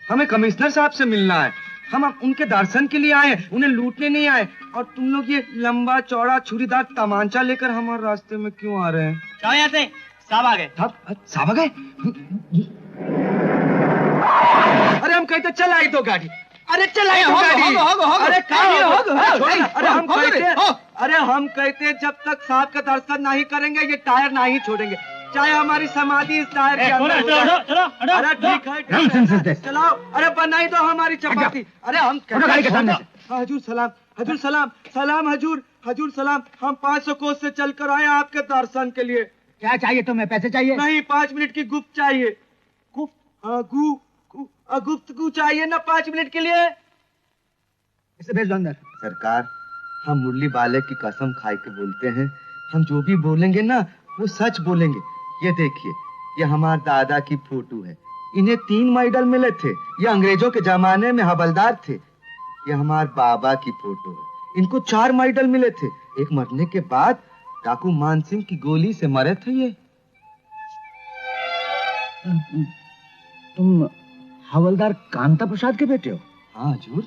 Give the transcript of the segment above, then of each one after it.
हमें कमिश्नर साहब से मिलना है। हम उनके दर्शन के लिए आए, उन्हें लूटने नहीं आए। और तुम लोग ये लंबा चौड़ा छुरीदार तमांचा लेकर हमारे रास्ते में क्यों आ रहे हैं? जाओ यहाँ से, साहब आ गए। साहब आ गए? अरे हम कहते चल आई तो गाड़ी। अरे चल आई तो गाड़ी। अरे हम कहते जब तक साहब का दर्शन नहीं करेंगे ये टायर नहीं छोड़ेंगे, चाहे हमारी समाधि इस टायर के अंदर। अरे ठीक है चलाओ। अरे बनाई दो हमारी चपाती। अरे हम हजूर सलाम, हजूर सलाम, सलाम हजूर, हजूर सलाम। हम 500 कोस से चलकर आए आपके दर्शन के लिए। क्या चाहिए तुम्हें? पैसे चाहिए? नहीं, 5 मिनट की गुफ्त चाहिए। गुफ्तगू चाहिए ना 5 मिनट के लिए। इसे भेज दो अंदर। सरकार, हम मुरली वाले की कसम खाई के बोलते हैं, हम जो भी बोलेंगे ना वो सच बोलेंगे। ये देखिए, ये हमारे दादा की फोटो है। इन्हें 3 मेडल मिले थे। ये अंग्रेजों के जमाने में हवलदार थे। ये हमारे बाबा की फोटो है। इनको 4 मेडल मिले थे। एक मरने के बाद डाकू मानसिंह की गोली से मरे थे ये। तुम हवलदार कांता प्रसाद के बेटे हो? हाँ हजूर।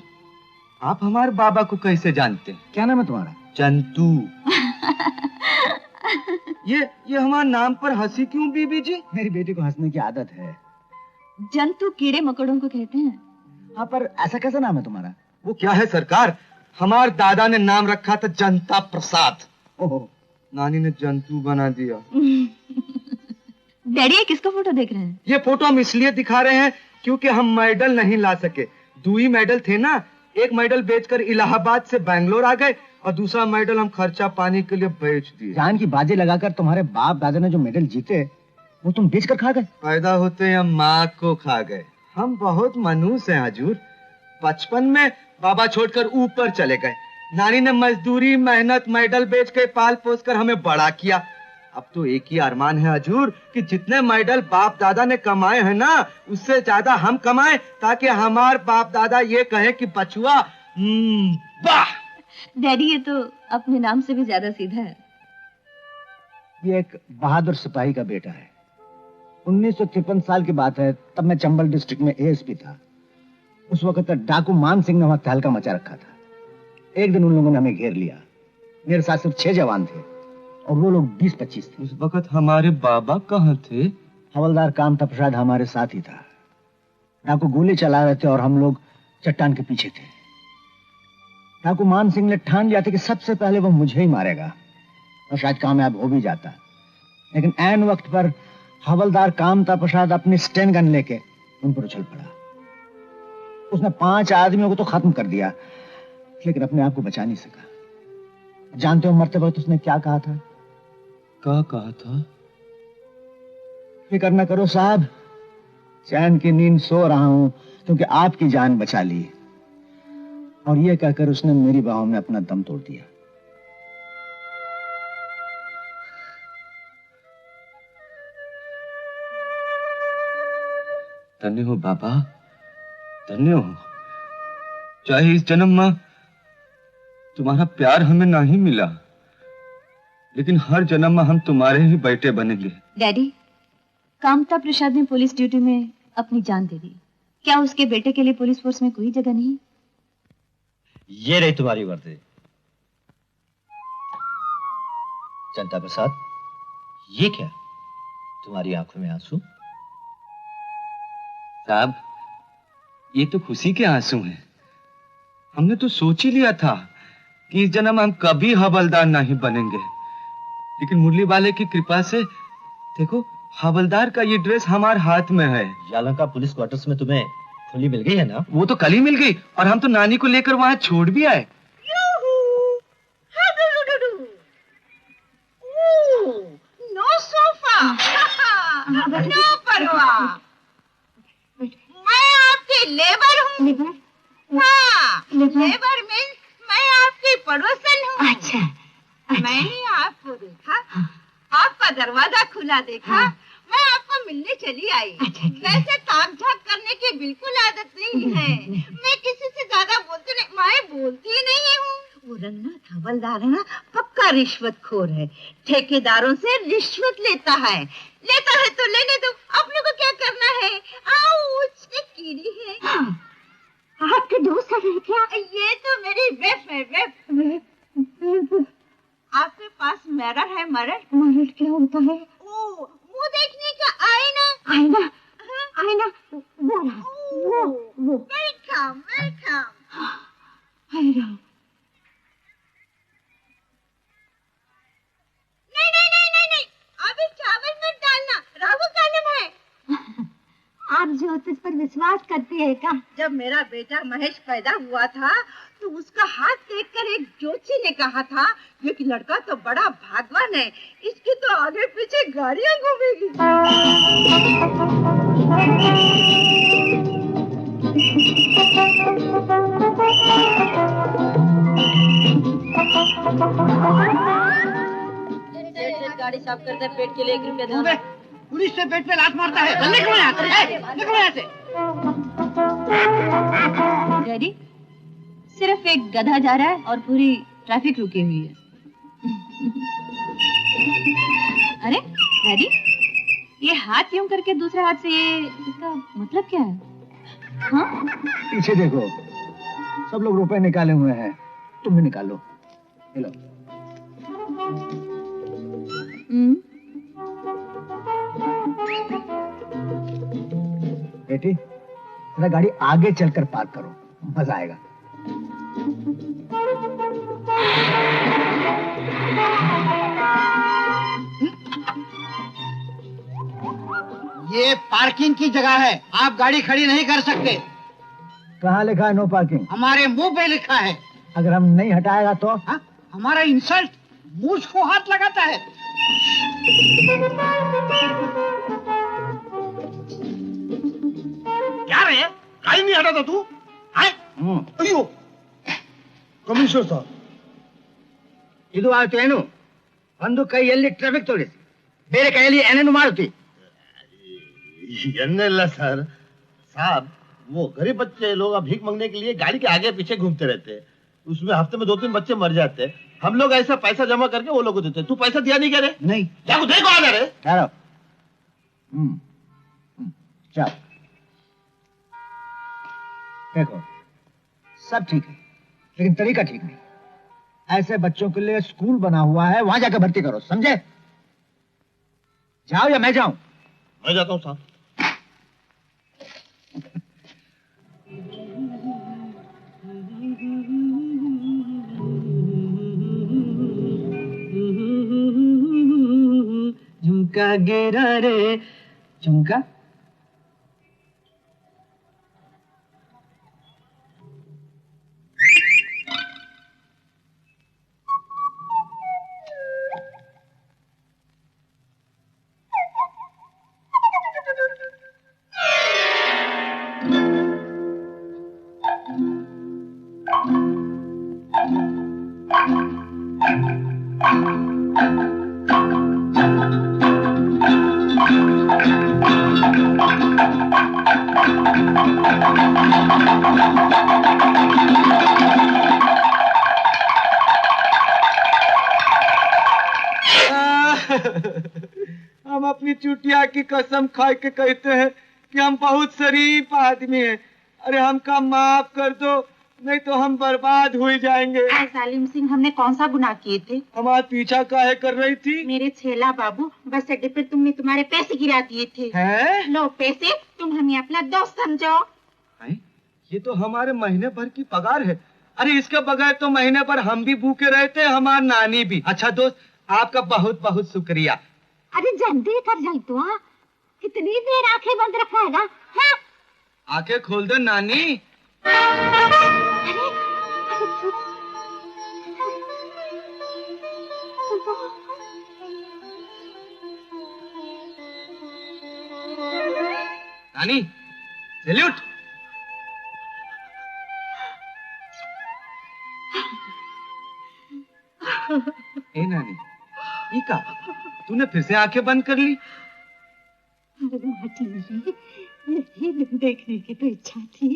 आप हमारे बाबा को कैसे जानते हैं? क्या नाम है तुम्हारा? चंतू। ये हमारे नाम पर हंसी क्यों बीबी जी? मेरी बेटी को हंसने की आदत है। जंतु कीड़े मकोड़ों को कहते हैं। हाँ, पर ऐसा कैसा नाम है तुम्हारा? वो क्या है सरकार, हमारे दादा ने नाम रखा था जनता प्रसाद। ओह, नानी ने जंतु बना दिया। डैडी, किसका फोटो देख रहे हैं? ये फोटो हम इसलिए दिखा रहे हैं क्योंकि हम मेडल नहीं ला सके। 2 ही मेडल थे ना। एक मेडल बेचकर इलाहाबाद से बैंगलोर आ गए और दूसरा मेडल हम खर्चा पानी के लिए बेच दिए। जान की बाजी लगाकर तुम्हारे बाप दादा ने जो मेडल जीते वो तुम बेचकर खा गए। पैदा होते हम माँ को खा गए। हम बहुत मनूस हैं हजूर। बचपन में बाबा छोड़कर ऊपर चले गए। नानी ने मजदूरी मेहनत मेडल बेच के पाल पोस कर हमें बड़ा किया। अब तो एक ही अरमान है हजूर कि जितने मेडल बाप दादा ने कमाए हैं ना उससे ज्यादा हम कमाएं, ताकि हमारे बाप दादा ये कहे कि बचुआ वाह। डैडी, ये तो अपने नाम से भी ज्यादा सीधा है। ये एक बहादुर सिपाही का बेटा है। 1953 साल की बात है, तब मैं चंबल डिस्ट्रिक्ट में एएसपी था। उस वक्त डाकू मान सिंह ने वहां तहलका मचा रखा था। एक दिन उन लोगों ने हमें घेर लिया। मेरे साथ सिर्फ 6 जवान थे और वो लोग 20-25 थे। उस वक्त हमारे बाबा कहाँ थे? हवलदार कांता प्रसाद हमारे साथ ही था। डाकू गोली चला रहे थे और हम लोग चट्टान के पीछे थे। डाकू मान सिंह ने ठान लिया था कि सबसे पहले वो मुझे ही मारेगा और शायद कामयाब हो भी जाता। लेकिन ऐन वक्त पर हवलदार कांता प्रसाद अपनी स्टेन गन लेके उन पर उछल पड़ा। उसने 5 आदमियों को तो खत्म कर दिया, लेकिन अपने आप को बचा नहीं सका। जानते हो मरते वक्त उसने क्या कहा था? क्या कहा था? फिक्र न करो साहब, चैन की नींद सो रहा हूं क्योंकि आपकी जान बचा ली। और ये कहकर उसने मेरी बाहों में अपना दम तोड़ दिया। धन्य हो बाबा, धन्य हो। चाहे इस जन्म में तुम्हारा प्यार हमें नहीं मिला, लेकिन हर जन्म में हम तुम्हारे ही बेटे बनेंगे। डैडी, कामता प्रसाद ने पुलिस ड्यूटी में अपनी जान दे दी। क्या उसके बेटे के लिए पुलिस फोर्स में कोई जगह नहीं? ये रही तुम्हारी वर्दी। चंता प्रसाद, ये क्या? तुम्हारी आंखों में आंसू? साहब, ये तो खुशी के आंसू हैं। हमने तो सोच ही लिया था कि इस जन्म हम कभी हवलदार नहीं बनेंगे, लेकिन मुरली वाले की कृपा से देखो, हवलदार का ये ड्रेस हमारे हाथ में है। यालंका पुलिस क्वार्टर्स में तुम्हें खुली मिल गई है ना? वो तो कल ही मिल गई, और हम तो नानी को लेकर वहां छोड़ भी आए। नो सोफा, नो परवाह। मैं आपकी लेबर हूँ। लेबर? हाँ, लेबर मीन्स मैं आपकी पड़ोसन हूँ। अच्छा। मैंने आपको देखा, आपका दरवाजा खुला देखा, मैं आपको मिलने चली आई। वैसे ताक झाक करने की बिल्कुल आदत नहीं है। मैं किसी से ज्यादा बोलती नहीं, मैं बोलती नहीं हूँ। वो रंगनाथ हवलदार है ना, पक्का रिश्वतखोर है। ठेकेदारों से रिश्वत लेता है तो लेने दो, अपने को क्या करना है? आउच, एक कीड़ी है। आपके दोस्त है क्या? ये तो मेरी बेफ है, बेफ। आपके पास मिरर है? मिरर क्या होता है? ओ, मुंह देखने का आईना। आईना? आईना वो। Welcome, welcome. आईना। नहीं, अभी चावल मत डालना, राहु कालम है। आप ज्योतिष पर विश्वास करती है क्या? जब मेरा बेटा महेश पैदा हुआ था तो उसका हाथ देखकर एक ज्योतिषी ने कहा था, ये कि लड़का तो बड़ा भागवान है, इसकी तो आगे पीछे गाड़ियां घूमेगी। गाड़ी साफ करते पेट के लिए 1 रुपया दो। पुलिस से पेट पे लात मारता है। निकलो यहाँ से, निकलो यहाँ से। डैडी, सिर्फ एक गधा जा रहा है और पूरी ट्रैफिक रुकी हुई है। अरे डैडी, ये हाथ यूं करके दूसरे हाथ से, ये इसका मतलब क्या है? हाँ? पीछे देखो, सब लोग रुपए निकाले हुए हैं, तुम भी निकालो। लो। बेटी, जरा गाड़ी आगे चलकर पार्क करो, मजा आएगा। ये पार्किंग की जगह है, आप गाड़ी खड़ी नहीं कर सकते। कहाँ लिखा है नो पार्किंग? हमारे मुंह पे लिखा है। अगर हम नहीं हटाएगा तो? हा? हमारा इंसल्ट, मुझ को हाथ लगाता है। क्या रे, गाड़ी नहीं हटाता तू? अयो कमिश्नर साहब, ಇದು ಆಯ್ತು ಏನು? ಒಂದು ಕೈಯಲ್ಲಿ ಟ್ರಾಫಿಕ್ ತೋರಿಸಿ, ಬೇರೆ ಕೈಯಲ್ಲಿ ಏನೇನು ಮಾಡುತ್ತಿ? एनएल सर साहब, वो गरीब बच्चे लोग अब भीख मांगने के लिए गाड़ी के आगे पीछे घूमते रहते हैं, उसमें हफ्ते में 2-3 बच्चे मर जाते हैं। हम लोग ऐसा पैसा जमा करके वो लोग को देते हैं। तू पैसा दिया नहीं क्या रे? नहीं। क्या देखो आ रे? ठहरो। चल देखो, सब ठीक है, लेकिन तरीका ठीक नहीं। ऐसे बच्चों के लिए स्कूल बना हुआ है, वहां जाकर भर्ती करो, समझे? जाओ या मैं जाऊं? मैं जाता हूँ साहब। झुमका गिरा रे झुमका। अपनी चुटिया की कसम खा के कहते हैं कि हम बहुत शरीफ आदमी हैं। अरे हमका माफ कर दो, नहीं तो हम बर्बाद हो जाएंगे। सालिम सिंह, हमने कौन सा गुनाह किए थे? हमारा पीछा काहे कर रही थी? मेरे छेला बाबू, बस अड्डे पे तुमने तुम्हारे पैसे गिरा दिए थे। हैं? लो पैसे, तुम हमें अपना दोस्त समझो। ये तो हमारे महीने भर की पगार है। अरे इसके बगैर तो महीने भर हम भी भूखे रहते, हमारी नानी भी। अच्छा दोस्त, आपका बहुत बहुत शुक्रिया। अरे जल्दी कर जाए तो, कितनी देर आंखें बंद रखेगा? हाँ? आंखें खोल दो नानी। नानी सैल्यूट। ए नानी, ये का तूने फिर से आंखें बंद कर ली? अरे माटी मेरी, यही दिन देखने की तो इच्छा थी।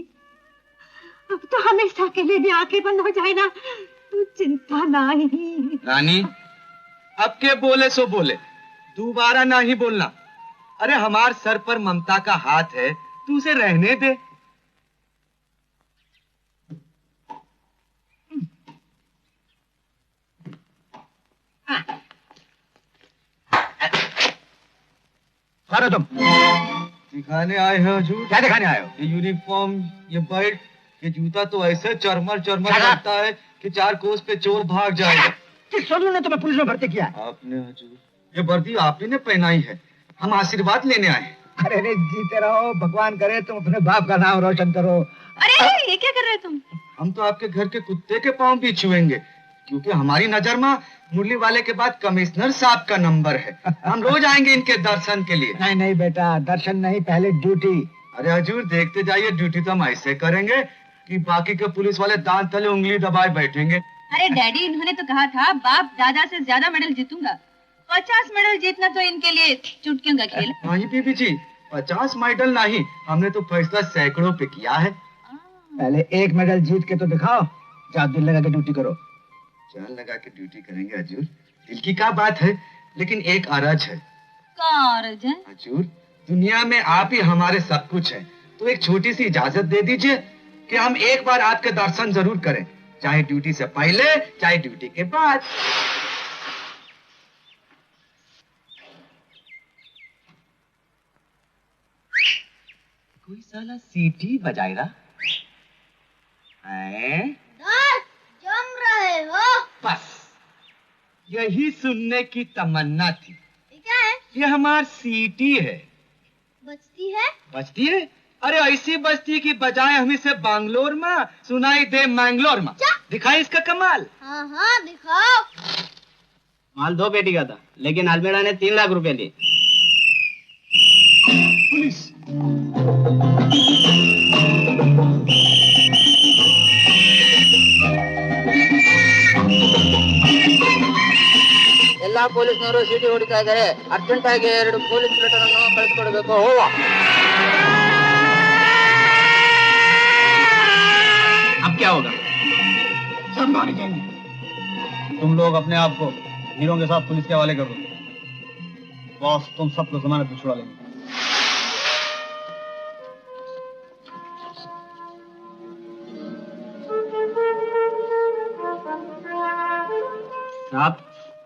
अब तो हमेशा के लिए भी आंखें बंद हो जाए ना, तो चिंता नहीं। नानी, अब के बोले सो बोले, दोबारा ना ही बोलना। अरे हमार सर पर ममता का हाथ है, तू उसे रहने दे। करो तुम। दिखाने आए हैं हजूर। क्या दिखाने आए हो? ये यूनिफॉर्म, ये बेल्ट, ये जूता तो ऐसे चरमर चरमर शट अप। लगता है कि 4 कोस पे चोर भाग जाएगा। किस सोनू ने तुम्हें पुलिस में भर्ती किया? आपने हजूर, ये वर्दी आप ही ने पहनाई है। हम आशीर्वाद लेने आए हैं। अरे रे, जीते रहो, भगवान करे तुम अपने बाप का नाम रोशन करो। अरे ये क्या कर रहे हो तुम? हम तो आपके घर के कुत्ते के पांव भी छुएंगे, क्योंकि हमारी नजर में मुरली वाले के बाद कमिश्नर साहब का नंबर है। हम रोज आएंगे इनके दर्शन के लिए। नहीं नहीं बेटा, दर्शन नहीं, पहले ड्यूटी। अरे हजूर देखते जाइए, ड्यूटी तो हम ऐसे करेंगे कि बाकी के पुलिस वाले दांत तले उंगली दबाए बैठेंगे। अरे डैडी, इन्होंने तो कहा था बाप दादा से ज्यादा मेडल जीतूंगा। 50 मेडल जीतना तो इनके लिए चुटकियों का खेल। नहीं बीबी जी, 50 मेडल नहीं, हमने तो फैसला सैकड़ों पे किया है। पहले 1 मेडल जीत के तो दिखाओ। जाओ, दिल लगा के ड्यूटी करो। जान लगा के ड्यूटी करेंगे हजूर, दिल की क्या बात है, लेकिन एक अरज है। कारज है? हजूर, दुनिया में आप ही हमारे सब कुछ हैं, तो एक छोटी सी इजाजत दे दीजिए कि हम एक बार आपके दर्शन जरूर करें, चाहे ड्यूटी से पहले चाहे ड्यूटी के बाद। कोई साला सीटी बजाए रहा है। जम रहे हो? बस यही सुनने की तमन्ना थी। क्या है? ये हमार सीटी है। बचती है? बजती है? अरे ऐसी बजती की बजाय हम इसे बैंगलोर में सुनाई दे मैंगलोर में। दिखाई इसका कमाल। हाँ हाँ दिखाओ। माल 2 पेटी का था, लेकिन अलमेड़ा ने 3 लाख रुपए लिए। पुलिस। ಎಲ್ಲಾ ಪೊಲೀಸ್ನವರು ಸಿಟಿ ಹೊಡಿತಾ ಇದ್ದಾರೆ, ಅರ್ಜೆಂಟ್ ಆಗಿ 2 ಪೊಲೀಸ್ ಪ್ಲೇಟರ್ ಅನ್ನು ಕಳಿಸ್ಕೊಡ್ಬೇಕು. ಹೋಗುವ. अब क्या होगा? सब मारे जाएंगे। तुम लोग अपने आप को हीरो के साथ पुलिस के हवाले कर दो। बॉस तुम सबको जमानत पे छुड़ा लेंगे। साहब,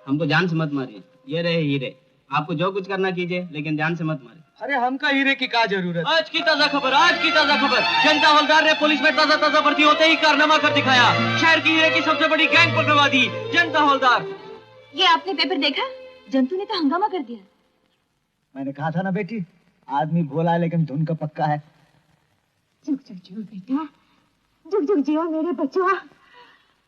हमको जान से मत मारिए। ये रहे हीरे, आपको जो कुछ करना कीजिए, लेकिन जान से मत मारिए। अरे हमका हीरे की क्या जरूरत? आज की ताजा खबर, आज की ताजा खबर। जनता हवलदार ने पुलिस में ताजा ताजा भर्ती होते ही कारनामा कर दिखाया। शहर की हीरे की सबसे बड़ी गैंग पकड़वा दी जनता हवलदार। ये आपने पेपर देखा? जंतु ने तो हंगामा कर दिया। मैंने कहा था ना बेटी, आदमी भोला है लेकिन धुन का पक्का है। जुग जुग जियो बेटा, जुग जुग जियो मेरे बच्चों।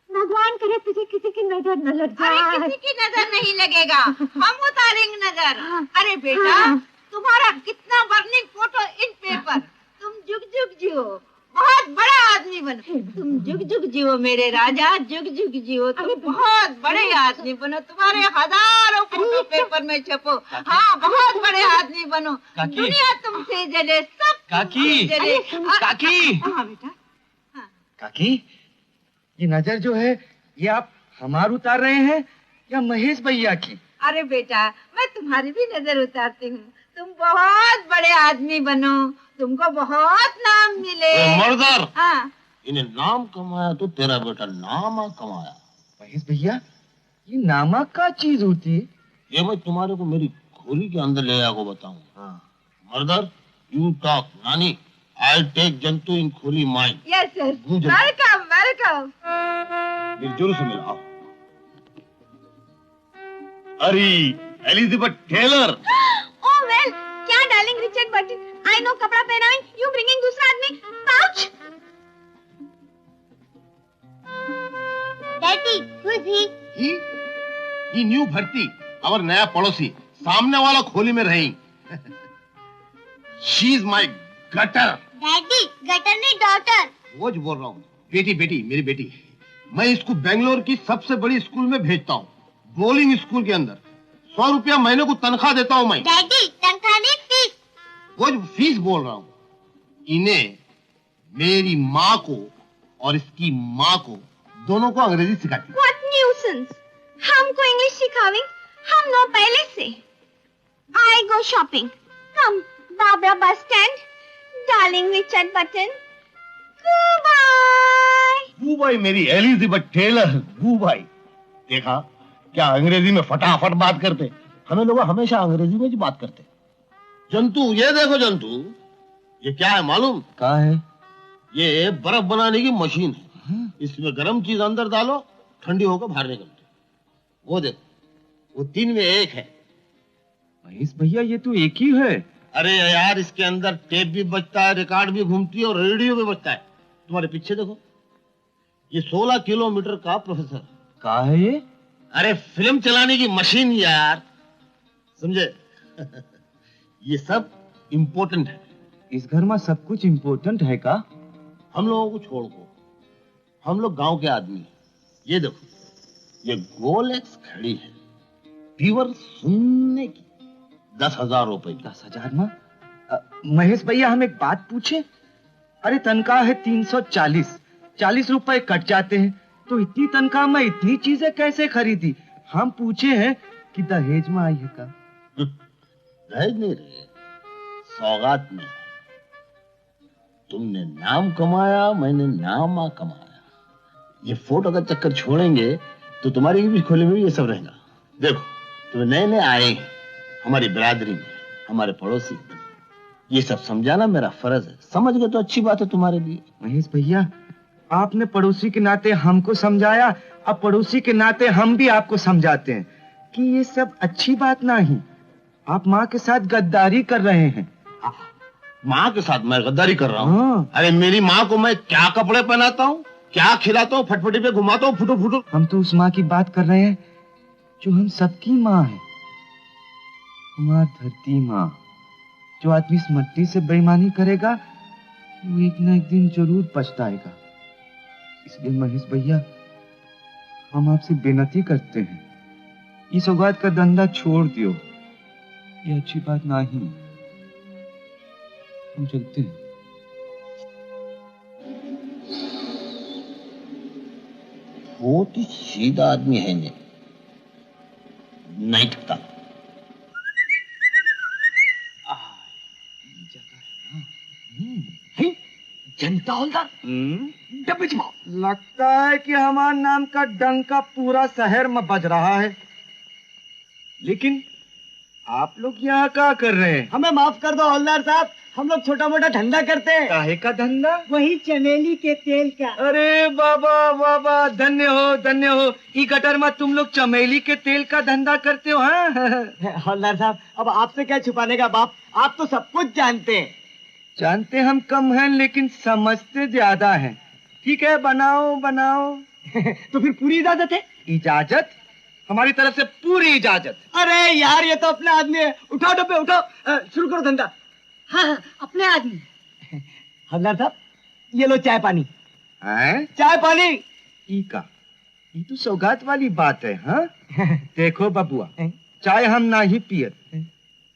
भगवान करे तुझे किसी की नजर न लग जाए। अरे किसी की नजर नहीं लगेगा, हम उतारेंगे नजर। अरे बेटा, तुम्हारा कितना बर्निंग फोटो इन पेपर। तुम जुग जुग जियो, बहुत बड़ा आदमी बनो। तुम जुग जुग जियो मेरे राजा, जुग जुग जियो। तुम बहुत बड़े आदमी बनो, तुम्हारे हजारों फोटो पेपर में छपो। हाँ, बहुत बड़े आदमी बनो, दुनिया तुमसे जले, सब काकी, जले। काकी, हाँ बेटा। काकी, ये नजर जो है ये आप हमार उतार रहे हैं या महेश भैया की? अरे बेटा, मैं तुम्हारी भी नजर उतारती हूँ। तुम बहुत बड़े आदमी बनो, तुमको बहुत नाम मिले। मर्दर, हाँ। इन्हें नाम कमाया तो तेरा बेटा नामा कमाया। महेश भैया, ये नामा का चीज होती है? ये मैं तुम्हारे को मेरी खोली के अंदर ले जाकर बताऊंगा। मर्दर, यू टॉक नानी, आई टेक जंतु इन खोली mind. Yes sir, welcome welcome. जोर से मिलाओ। अरे एलिजाबेथ टेलर। ओह वेल, क्या darling Richard Burton, I know कपड़ा पहनाएं, यू ब्रिंगिंग दूसरा आदमी, pouch. Daddy, who is he? He new भर्ती, और नया पड़ोसी, सामने वाला खोली में रही। She is my gutter. Daddy, gutter नहीं डॉटर। वो जो बोल रहा हूँ, बेटी बेटी मेरी बेटी। मैं इसको बेंगलोर की सबसे बड़ी स्कूल में भेजता हूँ, बोलिंग स्कूल के अंदर। 100 रुपया महीने को तनख्वाह देता हूँ मैं। डैडी, तनख्वाह नहीं, फीस। वो जो फीस बोल रहा हूँ। इन्हें, मेरी माँ को और इसकी माँ को, दोनों को अंग्रेजी सिखाती। What nuisance! हमको इंग्लिश सिखावें, हम नो पहले से। I go shopping. Come, Barbara bus stand. Darling Richard Button. Goodbye. गूबाई मेरी एलिजाबेथ टेलर, गूबाई। देखा क्या अंग्रेजी में फटाफट बात करते। हमें लोग हमेशा अंग्रेजी में ही बात करते। जंतु, ये देखो जंतु, ये क्या है मालूम? क्या है? ये बर्फ बनाने की मशीन है। इसमें गर्म चीज अंदर डालो, ठंडी होकर बाहर निकलती। वो देखो, वो 3 में 1 है। महेश भैया, ये तो एक ही है। अरे यार, इसके अंदर टेप भी बजता है, रिकॉर्ड भी घूमती है और रेडियो भी बजता है। तुम्हारे पीछे देखो, ये 16 किलोमीटर का प्रोफेसर। क्या है ये? अरे फिल्म चलाने की मशीन यार, समझे? ये सब इम्पोर्टेंट है। इस घर में सब कुछ इम्पोर्टेंट है का? हम लोगों को छोड़ को, हम लोग गांव के आदमी। ये देखो, ये गोलेक्स घड़ी है, प्योर सुनने की, 10,000 रुपए की। 10,000 में? महेश भैया, हम एक बात पूछे? अरे तनख्वाह है 340, 40 रुपए कट जाते हैं, तो इतनी तनख्वाह में इतनी चीजें कैसे खरीदी? हम पूछे हैं कि दहेज में आई है का? दहेज नहीं रहे, सौगात में। तुमने नाम कमाया, मैंने नामा कमाया। ये फोटो का चक्कर छोड़ेंगे तो तुम्हारी भी खोले में भी ये सब रहेगा। देखो, तुम नए नए आए हैं हमारी बिरादरी में, हमारे पड़ोसी। ये सब समझाना मेरा फर्ज है। समझ गए तो अच्छी बात है तुम्हारे लिए। महेश भैया, आपने पड़ोसी के नाते हमको समझाया, अब पड़ोसी के नाते हम भी आपको समझाते हैं कि ये सब अच्छी बात नहीं। आप माँ के साथ गद्दारी कर रहे हैं। माँ के साथ मैं गद्दारी कर रहा हूँ? हाँ। अरे मेरी माँ को मैं क्या कपड़े पहनाता हूँ, क्या खिलाता हूँ, फटफटी पे घुमाता हूँ, फुटो फुटो। हम तो उस माँ की बात कर रहे हैं जो हम सबकी माँ है, माँ धरती माँ। जो आदमी इस मट्टी से बेईमानी करेगा वो एक ना एक दिन जरूर पछताएगा। इसलिए महेश भैया, हम आपसे विनती करते हैं, इस सौगात का धंधा छोड़ दियो, ये अच्छी बात नहीं। हम चलते हैं। बहुत ही सीधा आदमी है ये, नाइट का। जनता हौलदार, डब्बे जमाओ। लगता है कि हमारे नाम का डंका पूरा शहर में बज रहा है। लेकिन आप लोग यहाँ क्या कर रहे हैं? हमें माफ कर दो हौलदार साहब, हम लोग छोटा मोटा धंधा करते हैं। काहे का धंधा? वही चमेली के तेल का। अरे बाबा बाबा, धन्य हो धन्य हो। ई गटर में तुम लोग चमेली के तेल का धंधा करते हो? हाँ हौलदार साहब, अब आपसे क्या छुपाने का बाप, आप तो सब कुछ जानते हैं। जानते हम कम हैं, लेकिन समझते ज्यादा हैं। ठीक है, बनाओ बनाओ। तो फिर पूरी इजाजत है? इजाजत? हमारी तरफ से पूरी इजाजत। अरे यार, ये तो अपने आदमी है। उठाओ डब्बे, उठाओ, शुरू करो धंधा। हाँ, अपने आदमी। हवलदार साहब, ये लो चाय पानी। हैं? चाय पानी। ई का, ये तो सौगात वाली बात है। हाँ देखो बबुआ, चाय हम ना ही पियत,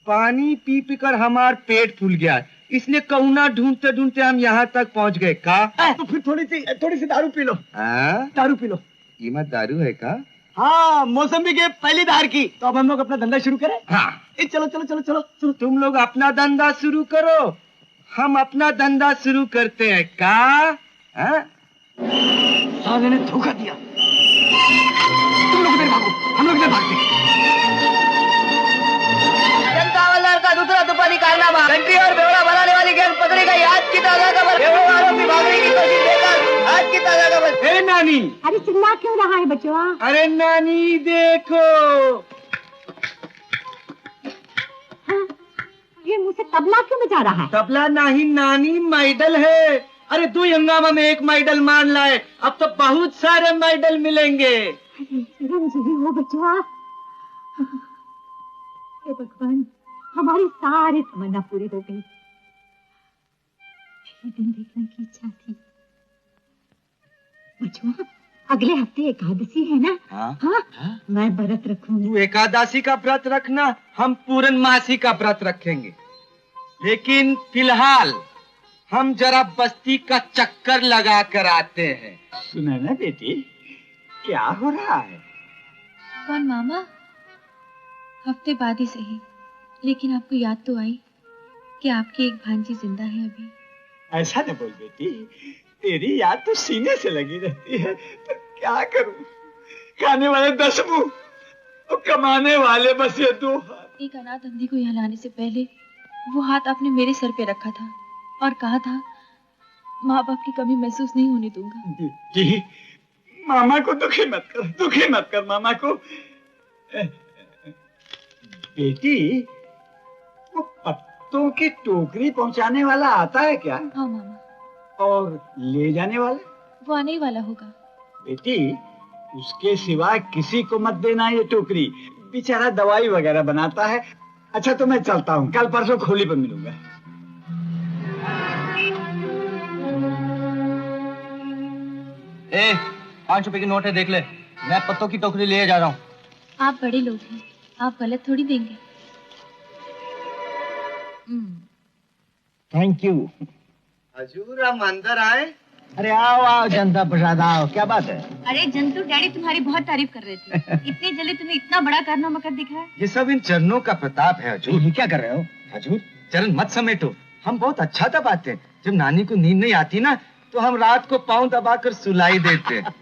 पानी पी पी कर हमार पेट फूल गया है, इसलिए कौना ढूंढते ढूंढते हम यहाँ तक पहुँच गए। का तो फिर थोड़ी सी दारू पी लो। हाँ? दारू पी लो। ये मत दारू है का? हाँ, मौसमी के पहली धार की। तो अब हम लोग अपना धंधा शुरू करें? हाँ। चलो चलो चलो चलो चलो, तुम लोग अपना धंधा शुरू करो, हम अपना धंधा शुरू करते हैं। का साले ने धोखा दिया। तुम लोग इधर भागो, हम लोग इधर भागते हैं। जनता हवलदार का दूसरा तूफानी कारनामा, घंटी और बेवड़ा बनाने वाली गैंग पकड़ी गई। आज की ताजा खबर, बेवड़े आरोपी भागने की कोशिश देकर आज की ताजा खबर। ए नानी, अरे चिल्ला क्यों रहा है बचवा? अरे नानी देखो, हाँ, ये मुंह से तबला क्यों बजा रहा है? तबला नहीं नानी, मेडल है। अरे 2 हंगामा में 1 मेडल मान लाए, अब तो बहुत सारे मेडल मिलेंगे। चिरंजीवी हो बचवा। हे भगवान, हमारी सारी तमन्ना पूरी हो गई। ये दिन देखने की इच्छा थी। बचवा, अगले हफ्ते एकादशी है ना? हाँ? मैं व्रत रखूंगी। तू एकादशी का व्रत रखना, हम पूर्णमासी का व्रत रखेंगे। लेकिन फिलहाल हम जरा बस्ती का चक्कर लगा कर आते हैं। सुना ना बेटी, क्या हो रहा है? कौन मामा? हफ्ते बाद ही सही, लेकिन आपको याद तो आई कि आपकी एक भांजी जिंदा है अभी। ऐसा न बोल बेटी, तेरी याद तो सीने से लगी रहती है, तो क्या करूं? खाने वाले 10 मुंह और कमाने वाले बस ये 2 हाथ। एक अनाथ अंधी को यहाँ लाने से पहले वो हाथ आपने मेरे सर पे रखा था और कहा था माँ बाप की कमी महसूस नहीं होने दूंगा। जी, मामा को दुखी मत कर मामा को। बेटी, वो पत्तों की टोकरी पहुंचाने वाला आता है क्या? हाँ मामा। और ले जाने वाला? वो आने ही वाला होगा। बेटी, उसके सिवा किसी को मत देना ये टोकरी, बेचारा दवाई वगैरह बनाता है। अच्छा तो मैं चलता हूँ, कल परसों खोली पर मिलूंगा। ए, 5 रुपए की नोट है, देख ले। मैं पत्तों की टोकरी ले जा रहा हूँ। आप बड़े लोग हैं, आप गलत थोड़ी देंगे। Thank you. हजूर, हम अंदर आए? अरे आओ आओ जनता प्रसाद, आओ। क्या बात है? अरे जंतु, डैडी तुम्हारी बहुत तारीफ कर रहे थे। इतनी जल्दी तुम्हें इतना बड़ा कारनामा कर दिखाया। ये सब इन चरणों का प्रताप है हजूर। ये क्या कर रहे हो? हजूर, चरण मत समेटो, हम बहुत अच्छा दबाते हैं। जब नानी को नींद नहीं आती ना, तो हम रात को पाँव दबाकर सुलाई देते हैं।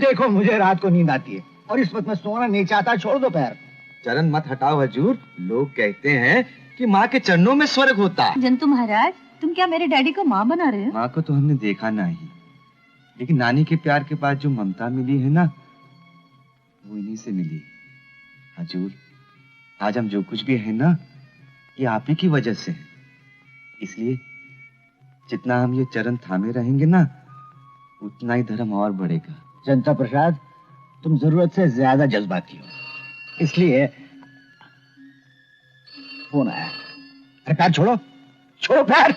देखो, मुझे रात को नींद आती है और इस वक्त मैं सोना नहीं चाहता, छोड़ दो पैर। चरण मत हटाओ हजूर, लोग कहते हैं कि माँ के चरणों में स्वर्ग होता है। जंतु महाराज, तुम क्या मेरे डैडी को माँ बना रहे हो? माँ को तो हमने देखा नहीं, लेकिन नानी के प्यार के बाद जो ममता मिली है ना, वो इन्हीं से मिली। हजूर, आज हम जो कुछ भी है ना, ये आप ही की वजह से है। इसलिए जितना हम ये चरण थामे रहेंगे ना, उतना ही धर्म और बढ़ेगा। जनता प्रसाद, तुम जरूरत से ज्यादा जज्बाती हो, इसलिए फोन आया। अरे पैर छोड़ो, छोड़ो पैर।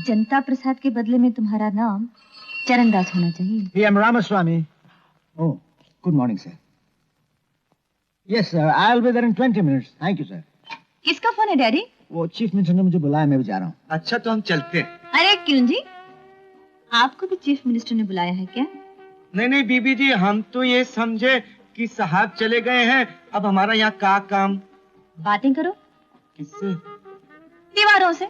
जनता प्रसाद के बदले में तुम्हारा नाम चरणदास होना चाहिए। PM Ramaswamy. Oh, good morning sir. Yes sir, I will be there in 20 minutes. Thank you sir. किसका फोन है डैडी? वो चीफ मिनिस्टर ने मुझे बुलाया, मैं भी जा रहा हूँ। अच्छा तो हम चलते हैं। अरे क्यों जी, आपको भी चीफ मिनिस्टर ने बुलाया है क्या? नहीं नहीं बीबी जी, हम तो ये समझे कि साहब चले गए हैं, अब हमारा यहाँ का काम। बातें करो। किससे? दीवारों से।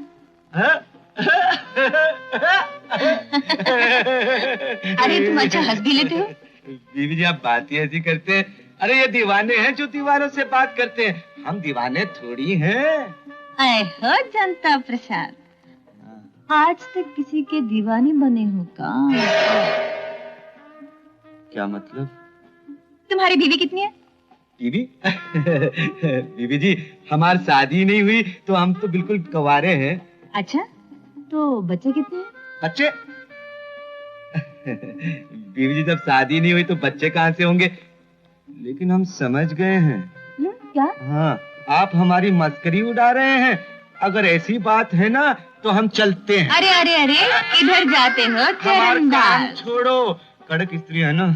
अरे तुम अच्छा हंस भी लेते हो। बीबी जी, आप बात ही ऐसी करते हैं। अरे ये दीवाने हैं जो दीवारों से बात करते हैं, हम दीवाने थोड़ी हैं। आए हो जनता प्रसाद, आज तक किसी के दीवाने बने हो का? क्या मतलब? तुम्हारी बीवी कितनी है? बीवी? बीबी जी, हमारी शादी नहीं हुई तो हम तो बिल्कुल कंवारे हैं। अच्छा, तो बच्चे कितने हैं? बच्चे? बीवी जी, जब शादी नहीं हुई तो बच्चे कहाँ से होंगे? लेकिन हम समझ गए हैं। क्या? हाँ, आप हमारी मस्करी उड़ा रहे हैं। अगर ऐसी बात है ना तो हम चलते हैं। अरे अरे अरे, इधर जाते हो चरणदास? छोड़ो, कड़क स्त्री है ना।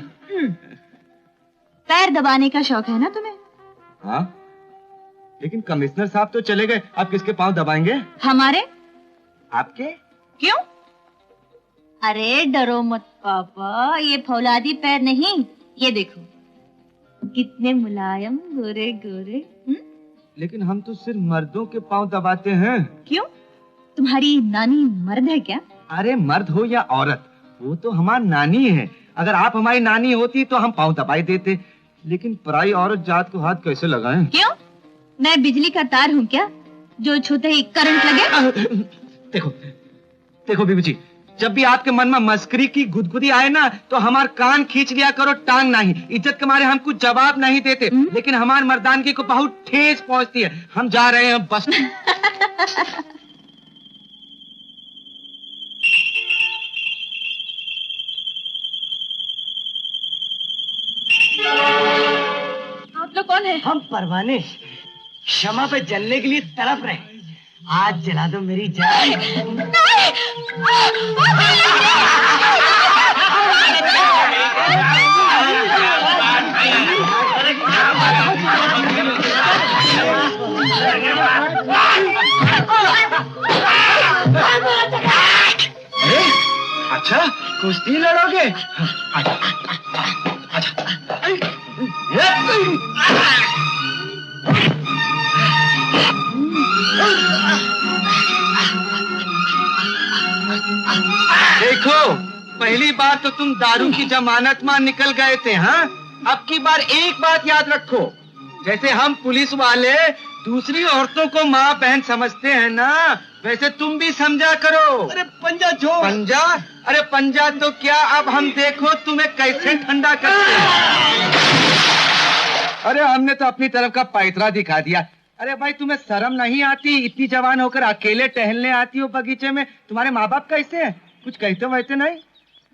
पैर दबाने का शौक है ना तुम्हें? हाँ, लेकिन कमिश्नर साहब तो चले गए, आप किसके पांव दबाएंगे? हमारे। आपके? क्यों? अरे डरो मत पापा, ये फौलादी पैर नहीं, ये देखो कितने मुलायम गोरे गोरे। लेकिन हम तो सिर्फ मर्दों के पांव दबाते हैं। क्यों, तुम्हारी नानी मर्द है क्या? अरे मर्द हो या औरत, वो तो हमारी नानी है। अगर आप हमारी नानी होती तो हम पांव दबाई देते, लेकिन पराई औरत जात को हाथ कैसे लगाएं? क्यों, मैं बिजली का तार हूँ क्या जो छूते ही करंट लगे? देखो देखो बीबी जी, जब भी आपके मन में मस्करी की गुदगुदी आए ना तो हमार कान खींच लिया करो, टांग नहीं। इज्जत के मारे हम कुछ जवाब नहीं देते, लेकिन हमार मर्दानगी को बहुत ठेस पहुंचती है। हम जा रहे हैं बस। आप लोग कौन है? हम परवाने क्षमा पे जलने के लिए तड़प रहे। आज जला दो मेरी जान। अच्छा, कुश्ती लड़ोगे? अच्छा, देखो, पहली बार तो तुम दारू की जमानत में निकल गए थे, हाँ? अब की बार एक बात याद रखो, जैसे हम पुलिस वाले दूसरी औरतों को माँ बहन समझते हैं ना, वैसे तुम भी समझा करो। अरे पंजा छोड़। पंजा? अरे पंजा तो क्या, अब हम देखो तुम्हें कैसे ठंडा करते हैं। अरे हमने तो अपनी तरफ का पैतरा दिखा दिया। अरे भाई, तुम्हें शर्म नहीं आती? इतनी जवान होकर अकेले टहलने आती हो बगीचे में। तुम्हारे माँ बाप कैसे हैं? कुछ कहते वैसे नहीं?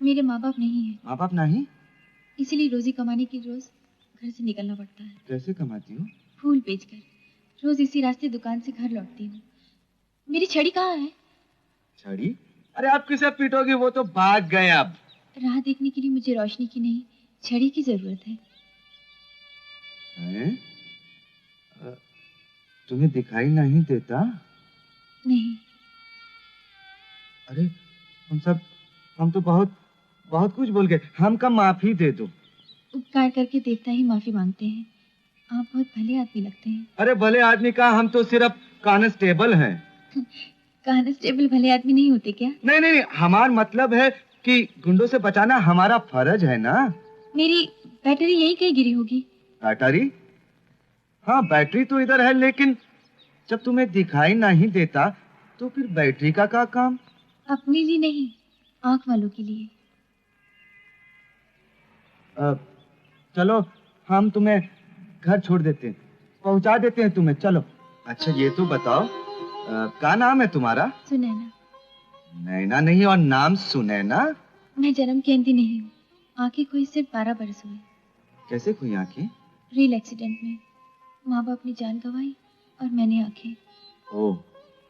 मेरे माँ बाप नहीं है। माँ बाप नहीं? इसीलिए रोजी कमाने की रोज घर से निकलना पड़ता है। कैसे कमाती हो? फूल बेचकर। रोज इसी रास्ते दुकान से घर लौटती हूँ। मेरी छड़ी कहाँ है? छड़ी? अरे आप किसे पीटोगी, वो तो भाग गए। अब राह देखने के लिए मुझे रोशनी की नहीं, छड़ी की जरूरत है। तुम्हें दिखाई नहीं देता? नहीं। अरे हम तो बहुत कुछ बोल गए। हमका माफी दे दो। उपकार करके देवता ही माफी मांगते हैं। आप बहुत भले आदमी लगते हैं। अरे भले आदमी का, हम तो सिर्फ कांस्टेबल हैं। कांस्टेबल भले आदमी नहीं होते क्या? नहीं, हमारा मतलब है कि गुंडों से बचाना हमारा फर्ज है ना। मेरी बैटरी यहीं कहीं गिरी होगी। बैटरी? हाँ, बैटरी तो इधर है, लेकिन जब तुम्हें दिखाई नहीं देता तो फिर बैटरी का क्या काम? अपने लिए नहीं, आंख वालों के लिए। चलो, हम तुम्हें घर छोड़ देते हैं, पहुंचा देते हैं तुम्हें। चलो। अच्छा ये तो बताओ, क्या नाम है तुम्हारा? सुनैना। नैना नहीं, और नाम सुनैना? मैं जन्म की अंधी नहीं हूँ। आंखें खोई सिर्फ 12 बरस हुए। कैसे खोई आंखें? रेल एक्सीडेंट में माँ बाप ने जान गंवाई और मैंने आंखें। ओह,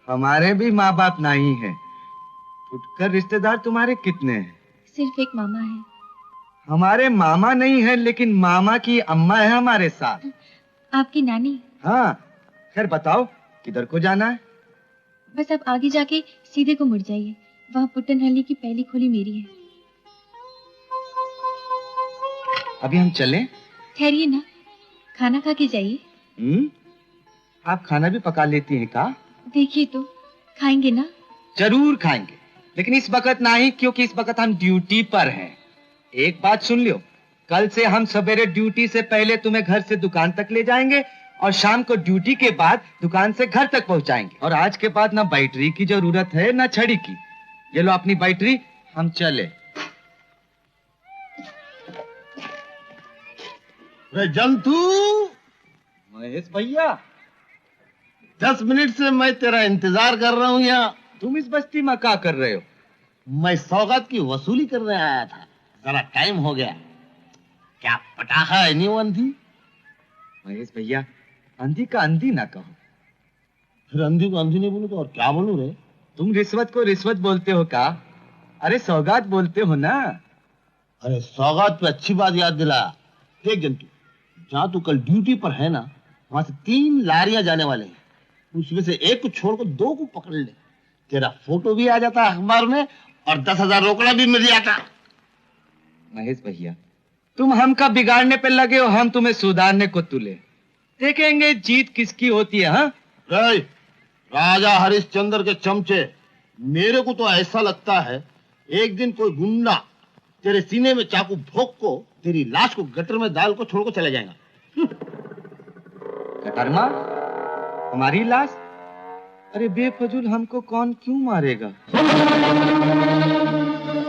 हमारे भी माँ बाप नहीं है। फुटकर रिश्तेदार तुम्हारे कितने हैं? सिर्फ एक मामा है। हमारे मामा नहीं है, लेकिन मामा की अम्मा है हमारे साथ। आपकी नानी? हाँ। खैर बताओ, किधर को जाना है? बस अब आगे जाके सीधे को मुड़ जाइए, वहाँ पुट्टनहल्ली की पहली खोली मेरी है। अभी हम चलें? ठहरिए ना, खाना खा के जाइए। आप खाना भी पका लेती हैं का? देखिए तो, खाएंगे ना? जरूर खाएंगे, लेकिन इस वक्त नहीं, क्योंकि इस वक्त हम ड्यूटी पर हैं। एक बात सुन लियो, कल से हम सवेरे ड्यूटी से पहले तुम्हें घर से दुकान तक ले जाएंगे और शाम को ड्यूटी के बाद दुकान से घर तक पहुंचाएंगे। और आज के बाद ना बैटरी की जरूरत है ना छड़ी की। ये लो अपनी बैटरी, हम चले। जंतु महेश भैया, 10 मिनट से मैं तेरा इंतजार कर रहा हूँ यहाँ। तुम इस बस्ती में क्या कर रहे हो? मैं सौगात की वसूली करने आया था, जरा टाइम हो गया। क्या पटाखा है नहीं वो अंधी? महेश भैया, अंधी का अंधी ना कहो। फिर अंधी को अंधी नहीं बोलूं तो और क्या बोलूं रे? तुम रिश्वत को रिश्वत बोलते हो का? अरे सौगात बोलते हो ना। अरे सौगात पे अच्छी बात याद दिला। देख जंतु, जहाँ तू कल ड्यूटी पर है ना, वहां से 3 लारियां जाने वाले हैं। उसमें से एक को छोड़कर 2 को पकड़ ले, तेरा फोटो भी आ जाता है अखबार में और 10,000 रोकड़ा भी मिल जाता। महेश भैया, तुम हमका बिगाड़ने पे लगे हो, हम तुम्हें सुधारने को तुले। देखेंगे जीत किसकी होती है। हाँ राजा हरिश्चंद्र के चमचे, मेरे को तो ऐसा लगता है एक दिन कोई गुंडा तेरे सीने में चाकू भोंक को तेरी लाश को गटर में डाल को छोड़ को चला जाएगा। गटर में हमारी लाश? अरे बेफजूल हमको कौन क्यों मारेगा?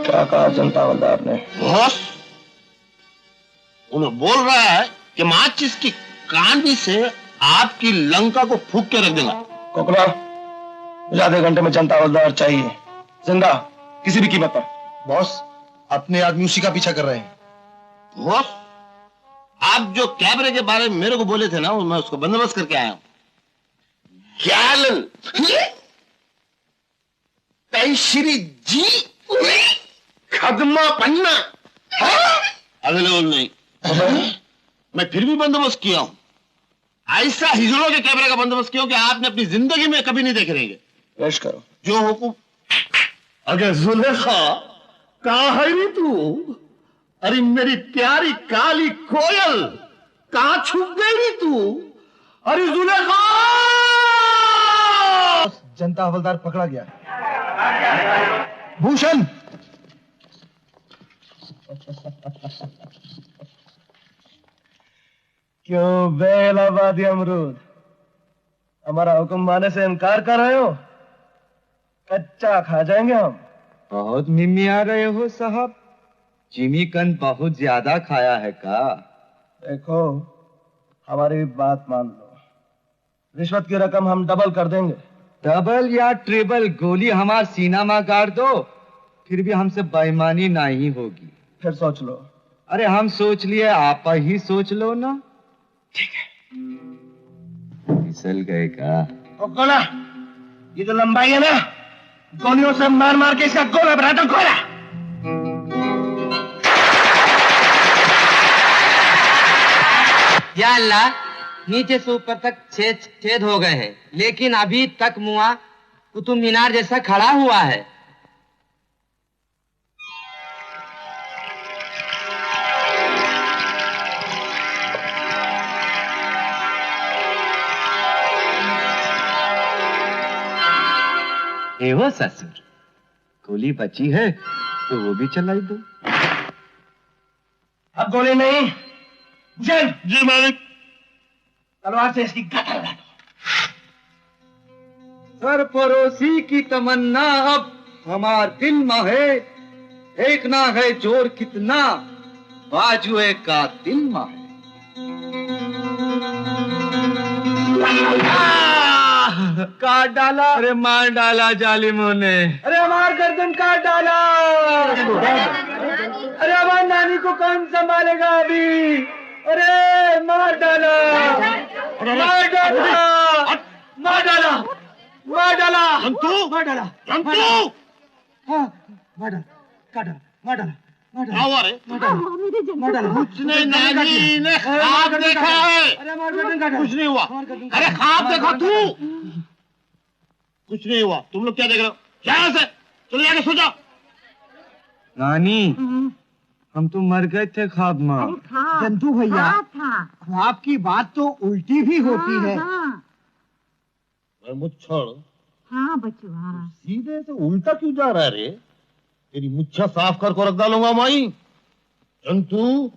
क्या कहा जनता हवलदार ने? बॉस, उन्हें बोल रहा है कि माचिस की कांडी से आपकी लंका को फूंक के रख देगा। कोकला, मुझे आधे घंटे में जनता हवलदार चाहिए, जिंदा, किसी भी कीमत पर। बॉस, अपने आदमी उसी का पीछा कर रहे हैं। बॉस, आप जो कैमरे के बारे में मेरे को बोले थे ना, मैं उसको बंदोबस्त करके आया हूं। श्री जी खदमा पन्ना अवेलेबल नहीं। मैं फिर भी बंदोबस्त किया हूं, ऐसा हिजड़ों के कैमरे का बंदोबस्त किया कि आपने अपनी जिंदगी में कभी नहीं देखे रहेंगे। पेश करो। जो हुकुम। अगर जुलेखा कहां है रे तू? अरे मेरी प्यारी काली कोयल, कहां छुप गई रे तू? अरे जुलेखा! जनता हवलदार पकड़ा गया। भूषण, क्यों बे इलाहाबादी अमरूद, हमारा हुक्म माने से इनकार कर रहे हो? कच्चा खा जाएंगे हम। बहुत मिमी आ रहे हो साहब, जिमीकंद बहुत ज्यादा खाया है का? देखो, हमारी बात मान लो, रिश्वत की रकम हम डबल कर देंगे। डबल या ट्रिपल, गोली हमारा सीना में गाड़ दो, फिर भी हमसे बेईमानी नहीं होगी। फिर सोच लो। अरे हम सोच लिए, आप ही सोच लो ना। ठीक है। फिसल गए का? गोला, ये जो लंबाई है ना, गोलियों से मार मार के इसका गोला बना दो। गोला या अल्लाह, नीचे से ऊपर तक छेद हो गए हैं, लेकिन अभी तक मुआ कुतुब मीनार जैसा खड़ा हुआ है। एवो ससुर, गोली बची है तो वो भी चलाई दो। अब गोली नहीं, जी मालिक। तलवार से इसकी गटर उड़ा दो। सरफरोशी की तमन्ना अब हमार दिल में है, देखना है जोर कितना बाजुए का दिल में है। काट डाला, अरे मार डाला जालिमों ने। अरे हमार गर्दन काट डाला। अरे हमार नानी को कौन संभालेगा अभी? अरे मार डाला, मार डाला, मार डाला, मार डाला, जंतु, मार डाला, जंतु। हाँ, मार डाला, काट डाला, मार डाला, मार डाला, क्या हुआ रे? मार डाला। कुछ नहीं, नानी ने ख्वाब देखा है। अरे मार गर्दन काटा। कुछ नहीं हुआ। अरे ख्वाब देखा तू? कुछ नहीं हुआ। तुम लोग क्या देख रहे हो? यहाँ से चले जाके सो जाओ। नानी, हम तो मर गए थे ख्वाब में। जंतु भैया, ख्वाब की बात तो उल्टी भी होती है। मुच्छड़, हाँ बचुआ, सीधे से उल्टा क्यों जा रहा है रे? तेरी मुच्छा साफ कर को रख डालूंगा माई। जंतु,